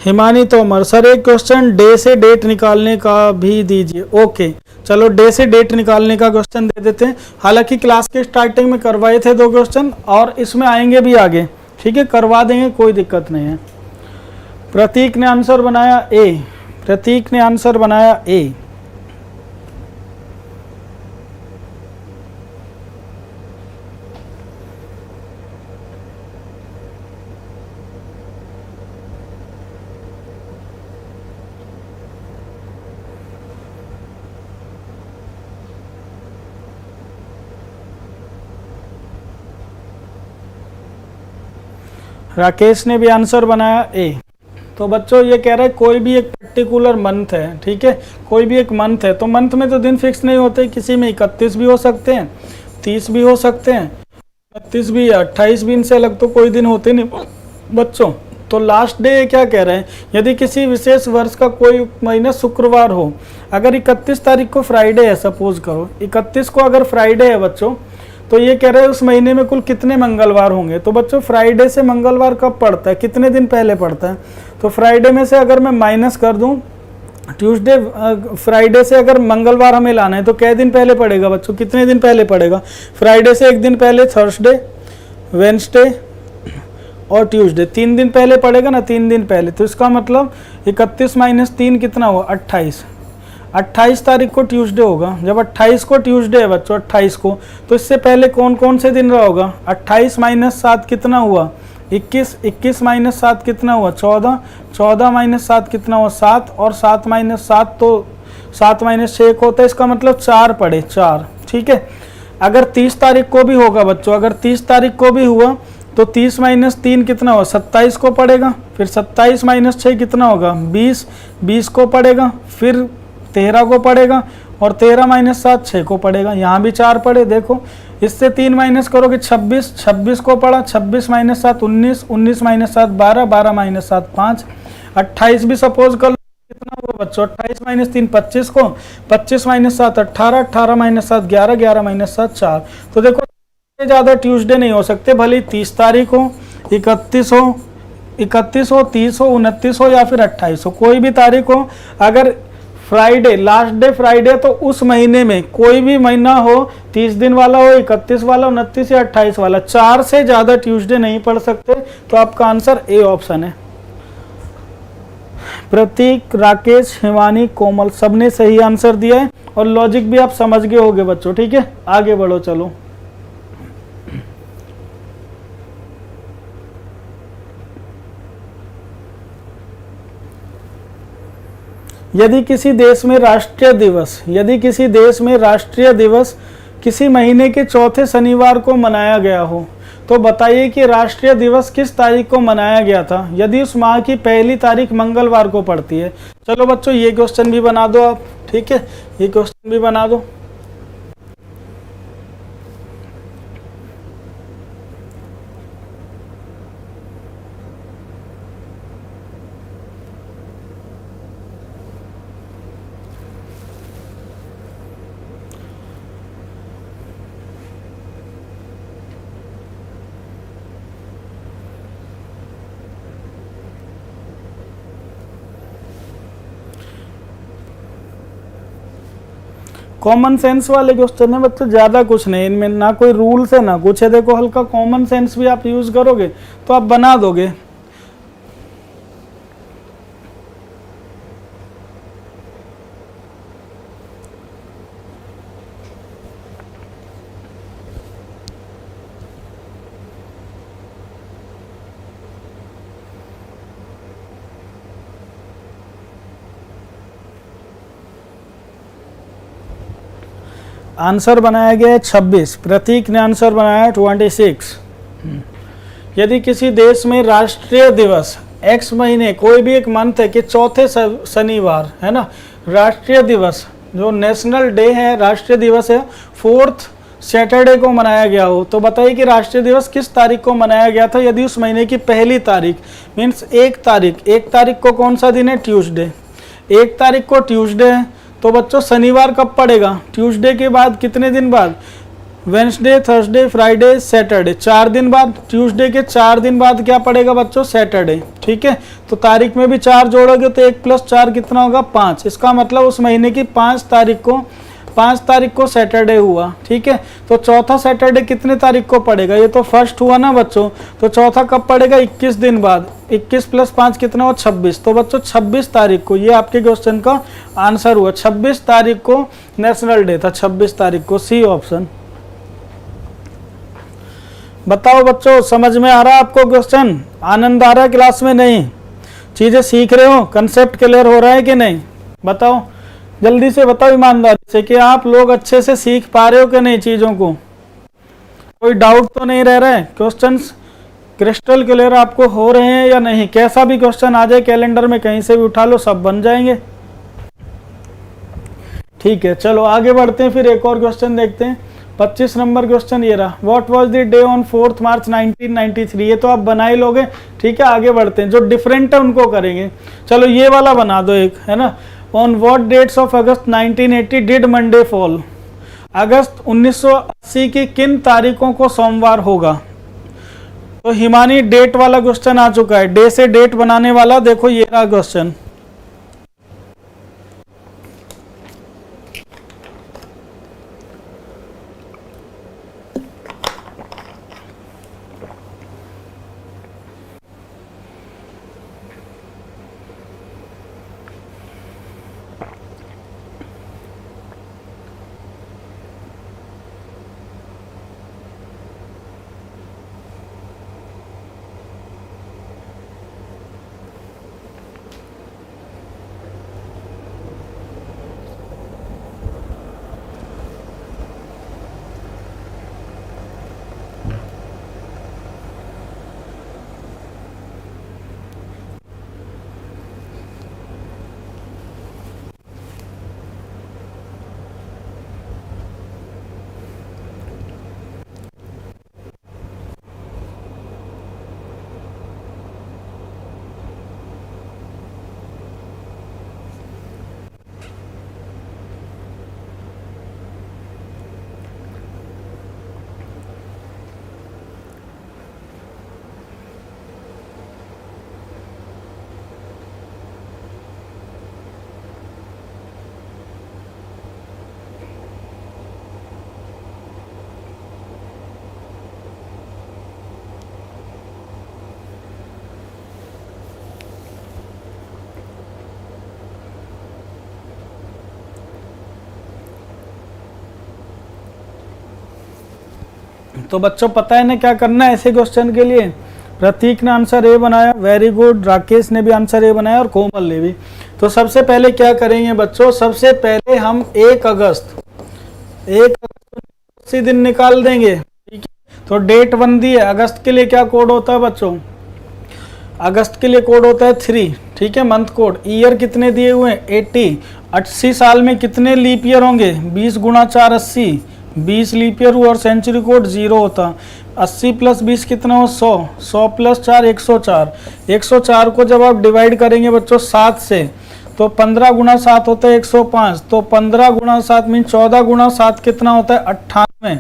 Himani Tomar, sir एक क्वेश्चन डे से डेट निकालने का भी दीजिए। ओके चलो डे से डेट निकालने का क्वेश्चन दे देते हैं। हालांकि क्लास के स्टार्टिंग में करवाए थे 2 क्वेश्चन और इसमें आएंगे भी आगे, ठीक है, करवा देंगे, कोई दिक्कत नहीं है। प्रतीक ने आंसर बनाया ए, प्रतीक ने आंसर बनाया ए। राकेश ने भी आंसर बनाया ए। तो बच्चों ये कह रहा है कोई भी एक पर्टिकुलर मंथ है, ठीक है, कोई भी एक मंथ है, तो मंथ में तो दिन फिक्स नहीं होते, किसी में 31 भी हो सकते हैं, 30 भी हो सकते हैं, 29 भी, 28 भी, इनसे अलग तो कोई दिन होते नहीं बच्चों। तो लास्ट डे क्या कह रहे हैं, यदि किसी विशेष वर्ष का कोई महीना शुक्रवार हो, अगर 31 तारीख को फ्राइडे है, सपोज करो 31 को अगर फ्राइडे है बच्चों, तो ये कह रहे हैं उस महीने में कुल कितने मंगलवार होंगे। तो बच्चों फ्राइडे से मंगलवार कब पड़ता है, कितने दिन पहले पड़ता है, तो फ्राइडे में से अगर मैं माइनस कर दूं ट्यूसडे, फ्राइडे से अगर मंगलवार हमें लाना है तो कै दिन पहले पड़ेगा बच्चों, कितने दिन पहले पड़ेगा, फ्राइडे से एक दिन पहले थर्सडे, वेंसडे और ट्यूसडे, 3 दिन पहले पड़ेगा ना, 3 दिन पहले। तो इसका मतलब 31 - 3 कितना हुआ, 28, 28 तारीख को ट्यूसडे होगा। जब 28 को ट्यूसडे है बच्चों, 28 को, तो इससे पहले कौन कौन से दिन रहा होगा, 28 - 7 कितना हुआ, 21, 21 - 7 कितना हुआ, 14, 14 - 7 कितना हुआ, 7, और 7 - 7 तो 7 - 6 होता है, इसका मतलब 4 पड़े, 4, ठीक है। अगर 30 तारीख को भी होगा बच्चों, अगर 30 तारीख को भी हुआ तो 30 - 3 कितना होगा, 27 को पड़ेगा, फिर 27 - 6 कितना होगा, 20, 20 को पड़ेगा, फिर 13 को पड़ेगा, और 13 माइनस 7 6 को पड़ेगा, यहाँ भी 4 पड़े। देखो इससे 3 माइनस करोगे 26, 26 को पड़ा, 26 माइनस 7 19, 19 माइनस 7 12, 12 माइनस 7 5, 28 भी सपोज कर लो, कितना हुआ बच्चों 28 माइनस 3 25 को, 25 माइनस 7 18, 18 माइनस 7 11, 11 माइनस 7 4। तो देखो ज़्यादा ट्यूसडे नहीं हो सकते, भले 30 तारीख हो, 31 हो, 30 हो, 29 हो या फिर 28 हो, कोई भी तारीख हो। अगर फ्राइडे लास्ट डे फ्राइडे तो उस महीने में कोई भी महीना हो, 30 दिन वाला हो, 31 वाला, 29 या 28 वाला, 4 से ज़्यादा ट्यूसडे नहीं पड़ सकते। तो आपका आंसर ए ऑप्शन है। प्रतीक, राकेश, हिमानी, कोमल सबने सही आंसर दिया है और लॉजिक भी आप समझ गए होगे बच्चों। ठीक है, आगे बढ़ो चलो। यदि किसी देश में राष्ट्रीय दिवस किसी महीने के चौथे शनिवार को मनाया गया हो, तो बताइए कि राष्ट्रीय दिवस किस तारीख को मनाया गया था यदि उस माह की पहली तारीख मंगलवार को पड़ती है। चलो बच्चों ये क्वेश्चन भी बना दो आप। ठीक है, ये क्वेश्चन भी बना दो। कॉमन सेंस वाले क्वेश्चन है बच्चों, ज़्यादा कुछ नहीं इनमें, ना कोई रूल्स है ना कुछ है। देखो हल्का कॉमन सेंस भी आप यूज़ करोगे तो आप बना दोगे। आंसर बनाया गया है 26, प्रतीक ने आंसर बनाया 26। यदि किसी देश में राष्ट्रीय दिवस एक्स महीने कोई भी एक मंथ है कि चौथे शनिवार है ना, राष्ट्रीय दिवस जो नेशनल डे है, राष्ट्रीय दिवस है 4th सैटरडे को मनाया गया हो, तो बताइए कि राष्ट्रीय दिवस किस तारीख को मनाया गया था यदि उस महीने की पहली तारीख मीन्स 1 तारीख को कौन सा दिन है, ट्यूसडे। 1 तारीख को ट्यूसडे है तो बच्चों शनिवार कब पड़ेगा, ट्यूसडे के बाद कितने दिन बाद, वेंसडे, थर्सडे, फ्राइडे, सैटरडे, 4 दिन बाद। ट्यूसडे के 4 दिन बाद क्या पड़ेगा बच्चों, सैटरडे। ठीक है, तो तारीख में भी 4 जोड़ोगे तो 1 + 4 कितना होगा, 5। इसका मतलब उस महीने की 5 तारीख को सैटरडे हुआ। ठीक है, तो चौथा सैटरडे कितने तारीख को पड़ेगा, ये तो फर्स्ट हुआ ना बच्चों, तो चौथा कब पड़ेगा, 21 दिन बाद। 21 + 5 कितना हुआ, 26। तो बच्चों 26 तारीख को, ये आपके क्वेश्चन का आंसर हुआ। 26 तारीख को नेशनल डे था, 26 तारीख को, सी ऑप्शन। बताओ बच्चों समझ में आ रहा है आपको क्वेश्चन, आनंद आ रहा है क्लास में, नहीं चीजें सीख रहे हो, कंसेप्ट क्लियर हो रहा है कि नहीं, बताओ जल्दी से बताओ ईमानदारी से कि आप लोग अच्छे से सीख पा रहे हो कि नहीं चीज़ों को, कोई डाउट तो नहीं रह रहा है, क्वेश्चंस क्रिस्टल क्लियर आपको हो रहे हैं या नहीं। कैसा भी क्वेश्चन आ जाए कैलेंडर में कहीं से भी उठा लो, सब बन जाएंगे। ठीक है चलो आगे बढ़ते हैं, फिर एक और क्वेश्चन देखते हैं। 25 नंबर क्वेश्चन ये रहा, what was the day on 4 मार्च 1993। ये तो आप बना ही लोगे। ठीक है आगे बढ़ते हैं, जो डिफरेंट है उनको करेंगे। चलो ये वाला बना दो एक, है ना, on what dates of August 1980 did Monday fall. अगस्त 1980 की किन तारीखों को सोमवार होगा। तो हिमानी डेट वाला क्वेश्चन आ चुका है, डे से डेट बनाने वाला। देखो ये रहा क्वेश्चन, तो बच्चों पता है ना क्या करना है ऐसे क्वेश्चन के लिए। प्रतीक ने आंसर ए बनाया, वेरी गुड। राकेश ने भी आंसर ए बनाया और कोमल ने भी। तो सबसे पहले क्या करेंगे बच्चों, सबसे पहले हम 1 अगस्त उसी दिन निकाल देंगे, ठीक है। तो डेट बन दी है। अगस्त के लिए क्या कोड होता है बच्चों, अगस्त के लिए कोड होता है 3, ठीक है, मंथ कोड। ईयर कितने दिए हुए हैं 80। 80 साल में कितने लीप ईयर होंगे, 20 गुणा 4 80, 20 लीप ईयर हुआ और सेंचुरी कोड 0 होता। 80 प्लस 20 कितना हो 100, 100 प्लस 4 104। 104 को जब आप डिवाइड करेंगे बच्चों 7 से, तो 15 गुणा 7 होता है 105। तो 15 गुणा 7 मीन 14 गुणा 7 कितना होता है 98।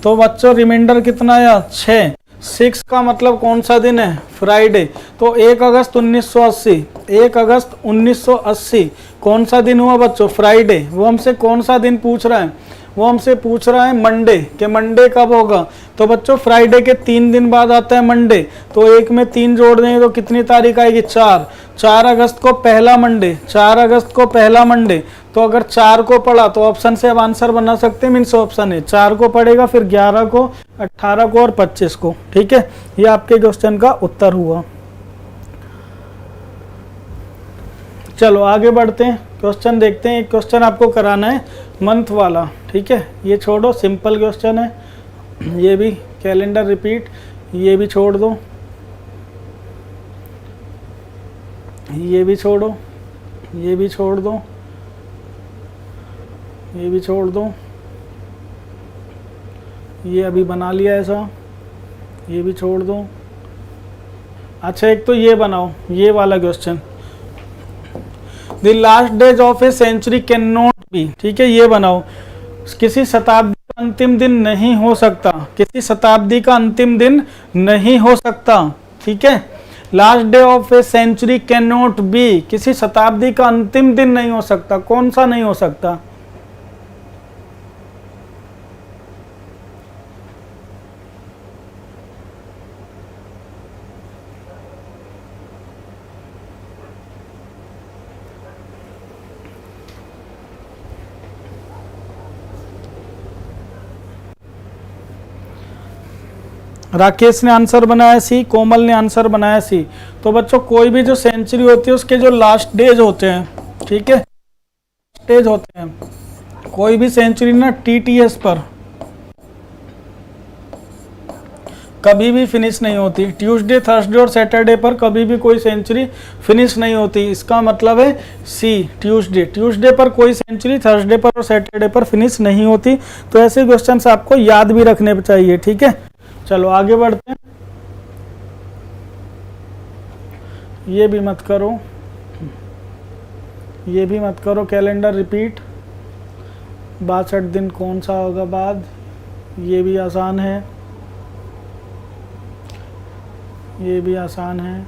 तो बच्चों रिमाइंडर कितना आया 6। 6 का मतलब कौन सा दिन है, फ्राइडे। तो 1 अगस्त 1980, 1 अगस्त 1980 कौन सा दिन हुआ बच्चों, फ्राइडे। वो हमसे कौन सा दिन पूछ रहा है, वो हमसे पूछ रहा है मंडे, कि मंडे कब होगा। तो बच्चों फ्राइडे के 3 दिन बाद आता है मंडे। तो 1 में 3 जोड़ देंगे तो कितनी तारीख आएगी 4। 4 अगस्त को पहला मंडे, 4 अगस्त को पहला मंडे। तो अगर 4 को पढ़ा तो ऑप्शन से अब आंसर बना सकते हैं, मीन्स ऑप्शन है। 4 को पढ़ेगा, फिर 11 को, 18 को और 25 को, ठीक है। ये आपके क्वेश्चन का उत्तर हुआ। चलो आगे बढ़ते हैं, क्वेश्चन देखते हैं। एक क्वेश्चन आपको कराना है मंथ वाला, ठीक है। ये छोड़ो, सिंपल क्वेश्चन है। ये भी कैलेंडर रिपीट, ये भी छोड़ दो, ये भी छोड़ो, ये भी छोड़ दो, ये भी छोड़ दो, ये अभी बना लिया ऐसा, ये भी छोड़ दो। अच्छा एक तो ये बनाओ, ये वाला question, the last days of a century can not be, ठीक है। ये बनाओ, किसी शताब्दी का अंतिम दिन नहीं हो सकता, किसी शताब्दी का अंतिम दिन नहीं हो सकता, ठीक है। Last day of a century can not be, किसी शताब्दी का अंतिम दिन नहीं हो सकता। कौन सा नहीं हो सकता, राकेश ने आंसर बनाया सी, कोमल ने आंसर बनाया सी। तो बच्चों कोई भी जो सेंचुरी होती है उसके जो लास्ट डेज होते हैं, ठीक है, डेज होते हैं, कोई भी सेंचुरी ना टीटीएस पर कभी भी फिनिश नहीं होती। ट्यूसडे, थर्सडे और सैटरडे पर कभी भी कोई सेंचुरी फिनिश नहीं होती। इसका मतलब है सी, ट्यूसडे, ट्यूसडे पर कोई सेंचुरी, थर्सडे पर और सैटरडे पर फिनिश नहीं होती। तो ऐसे क्वेश्चंस आपको याद भी रखने चाहिए, ठीक है। चलो आगे बढ़ते हैं। ये भी मत करो, ये भी मत करो, कैलेंडर रिपीट। 62 दिन कौन सा होगा बाद, ये भी आसान है, ये भी आसान है।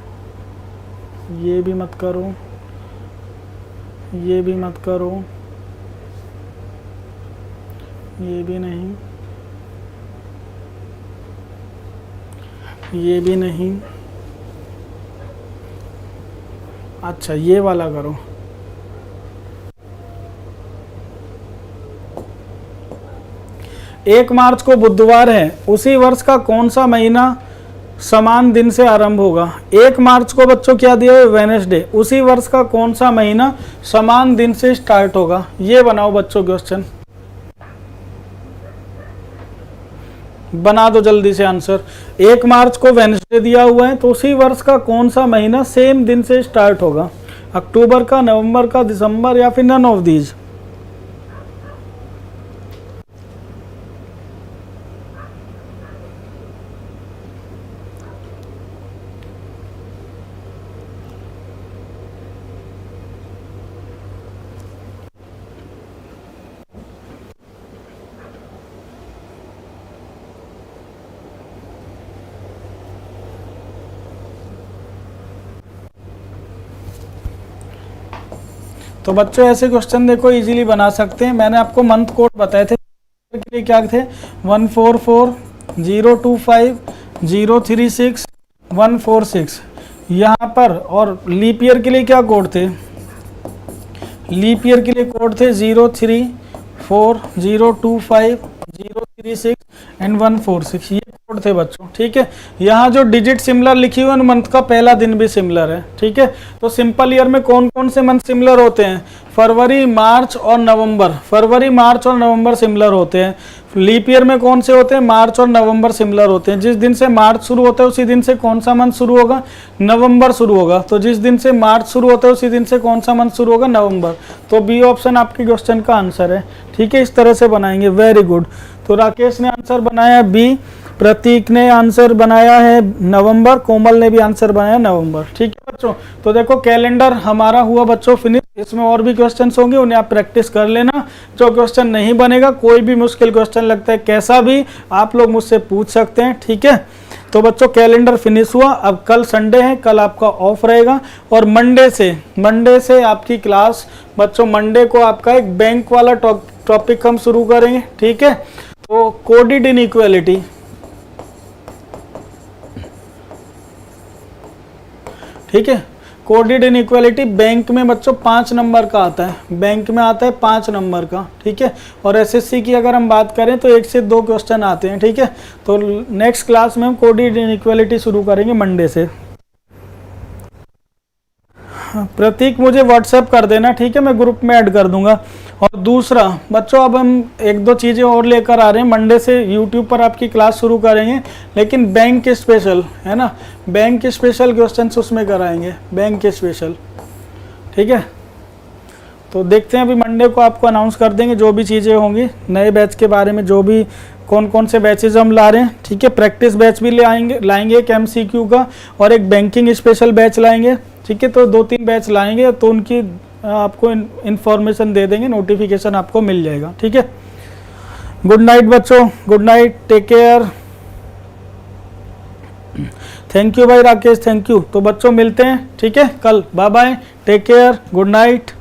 ये भी मत करो, ये भी मत करो, ये भी नहीं, ये भी नहीं। अच्छा ये वाला करो। एक मार्च को बुधवार है, उसी वर्ष का कौन सा महीना समान दिन से आरंभ होगा। 1 मार्च को बच्चों क्या दिया है, वेडनेसडे, उसी वर्ष का कौन सा महीना समान दिन से स्टार्ट होगा। ये बनाओ बच्चों क्वेश्चन, बना दो जल्दी से आंसर। 1 मार्च को वेडनेसडे दिया हुआ है, तो उसी वर्ष का कौन सा महीना सेम दिन से स्टार्ट होगा। अक्टूबर का, नवंबर का, दिसंबर या फिर नन ऑफ दीज। तो बच्चों ऐसे क्वेश्चन देखो इजीली बना सकते हैं। मैंने आपको मंथ कोड बताए थे, के लिए क्या थे 144 025 036 146 यहाँ पर। और लीप ईयर के लिए क्या कोड थे, लीप ईयर के लिए कोड थे 034 025 036 N146 ये कोड थे बच्चों, ठीक है। यहाँ जो डिजिट सिमिलर लिखी हुई है मंथ का पहला दिन भी सिमिलर है, ठीक है। तो सिंपल ईयर में कौन कौन से मंथ सिमिलर होते हैं? फरवरी, मार्च और नवंबर। फरवरी, मार्च और नवंबर सिमिलर होते हैं। लीप ईयर में कौन से होते हैं? मार्च और नवंबर सिमिलर होते हैं। जिस दिन से मार्च शुरू होता है उसी दिन से कौन सा मंथ शुरू होगा? नवंबर शुरू होगा। तो जिस दिन से मार्च शुरू होता है उसी दिन से कौन सा मंथ शुरू होगा? नवंबर। तो बी ऑप्शन आपके क्वेश्चन का आंसर है, ठीक है। इस तरह से बनाएंगे, वेरी गुड। तो राकेश ने आंसर बनाया बी, प्रतीक ने आंसर बनाया है नवंबर, कोमल ने भी आंसर बनाया नवंबर, ठीक है बच्चों। तो देखो कैलेंडर हमारा हुआ बच्चों फिनिश। इसमें और भी क्वेश्चंस होंगे, उन्हें आप प्रैक्टिस कर लेना। जो क्वेश्चन नहीं बनेगा, कोई भी मुश्किल क्वेश्चन लगता है कैसा भी, आप लोग मुझसे पूछ सकते हैं, ठीक है। तो बच्चों कैलेंडर फिनिश हुआ। अब कल संडे है, कल आपका ऑफ रहेगा और मंडे से आपकी क्लास बच्चों, मंडे को आपका एक बैंक वाला टॉपिक हम शुरू करेंगे, ठीक है। तो कोडेड इनइक्वालिटी, ठीक है। कोडेड इनइक्वालिटी बैंक में बच्चों 5 नंबर का आता है, बैंक में आता है 5 नंबर का, ठीक है। और एसएससी की अगर हम बात करें तो 1 से 2 क्वेश्चन आते हैं, ठीक है। तो नेक्स्ट क्लास में हम कोडेड इनइक्वालिटी शुरू करेंगे मंडे से। प्रतीक मुझे व्हाट्सएप कर देना, ठीक है, मैं ग्रुप में ऐड कर दूंगा। और दूसरा बच्चों, अब हम 1-2 चीज़ें और लेकर आ रहे हैं। मंडे से यूट्यूब पर आपकी क्लास शुरू करेंगे, लेकिन बैंक स्पेशल है ना, बैंक स्पेशल क्वेश्चंस उसमें कराएंगे, बैंक स्पेशल, ठीक है। तो देखते हैं, अभी मंडे को आपको अनाउंस कर देंगे जो भी चीज़ें होंगी नए बैच के बारे में, जो भी कौन कौन से बैचेज हम ला रहे हैं, ठीक है। प्रैक्टिस बैच भी लाएंगे एक MCQ का, और एक बैंकिंग स्पेशल बैच लाएंगे, ठीक है। तो 2-3 बैच लाएंगे, तो उनकी आपको इन्फॉर्मेशन दे देंगे, नोटिफिकेशन आपको मिल जाएगा, ठीक है। गुड नाइट बच्चों, good night, take care. Thank you भाई राकेश, थैंक यू। तो बच्चों मिलते हैं, ठीक है, कल। Bye bye, take care, good night.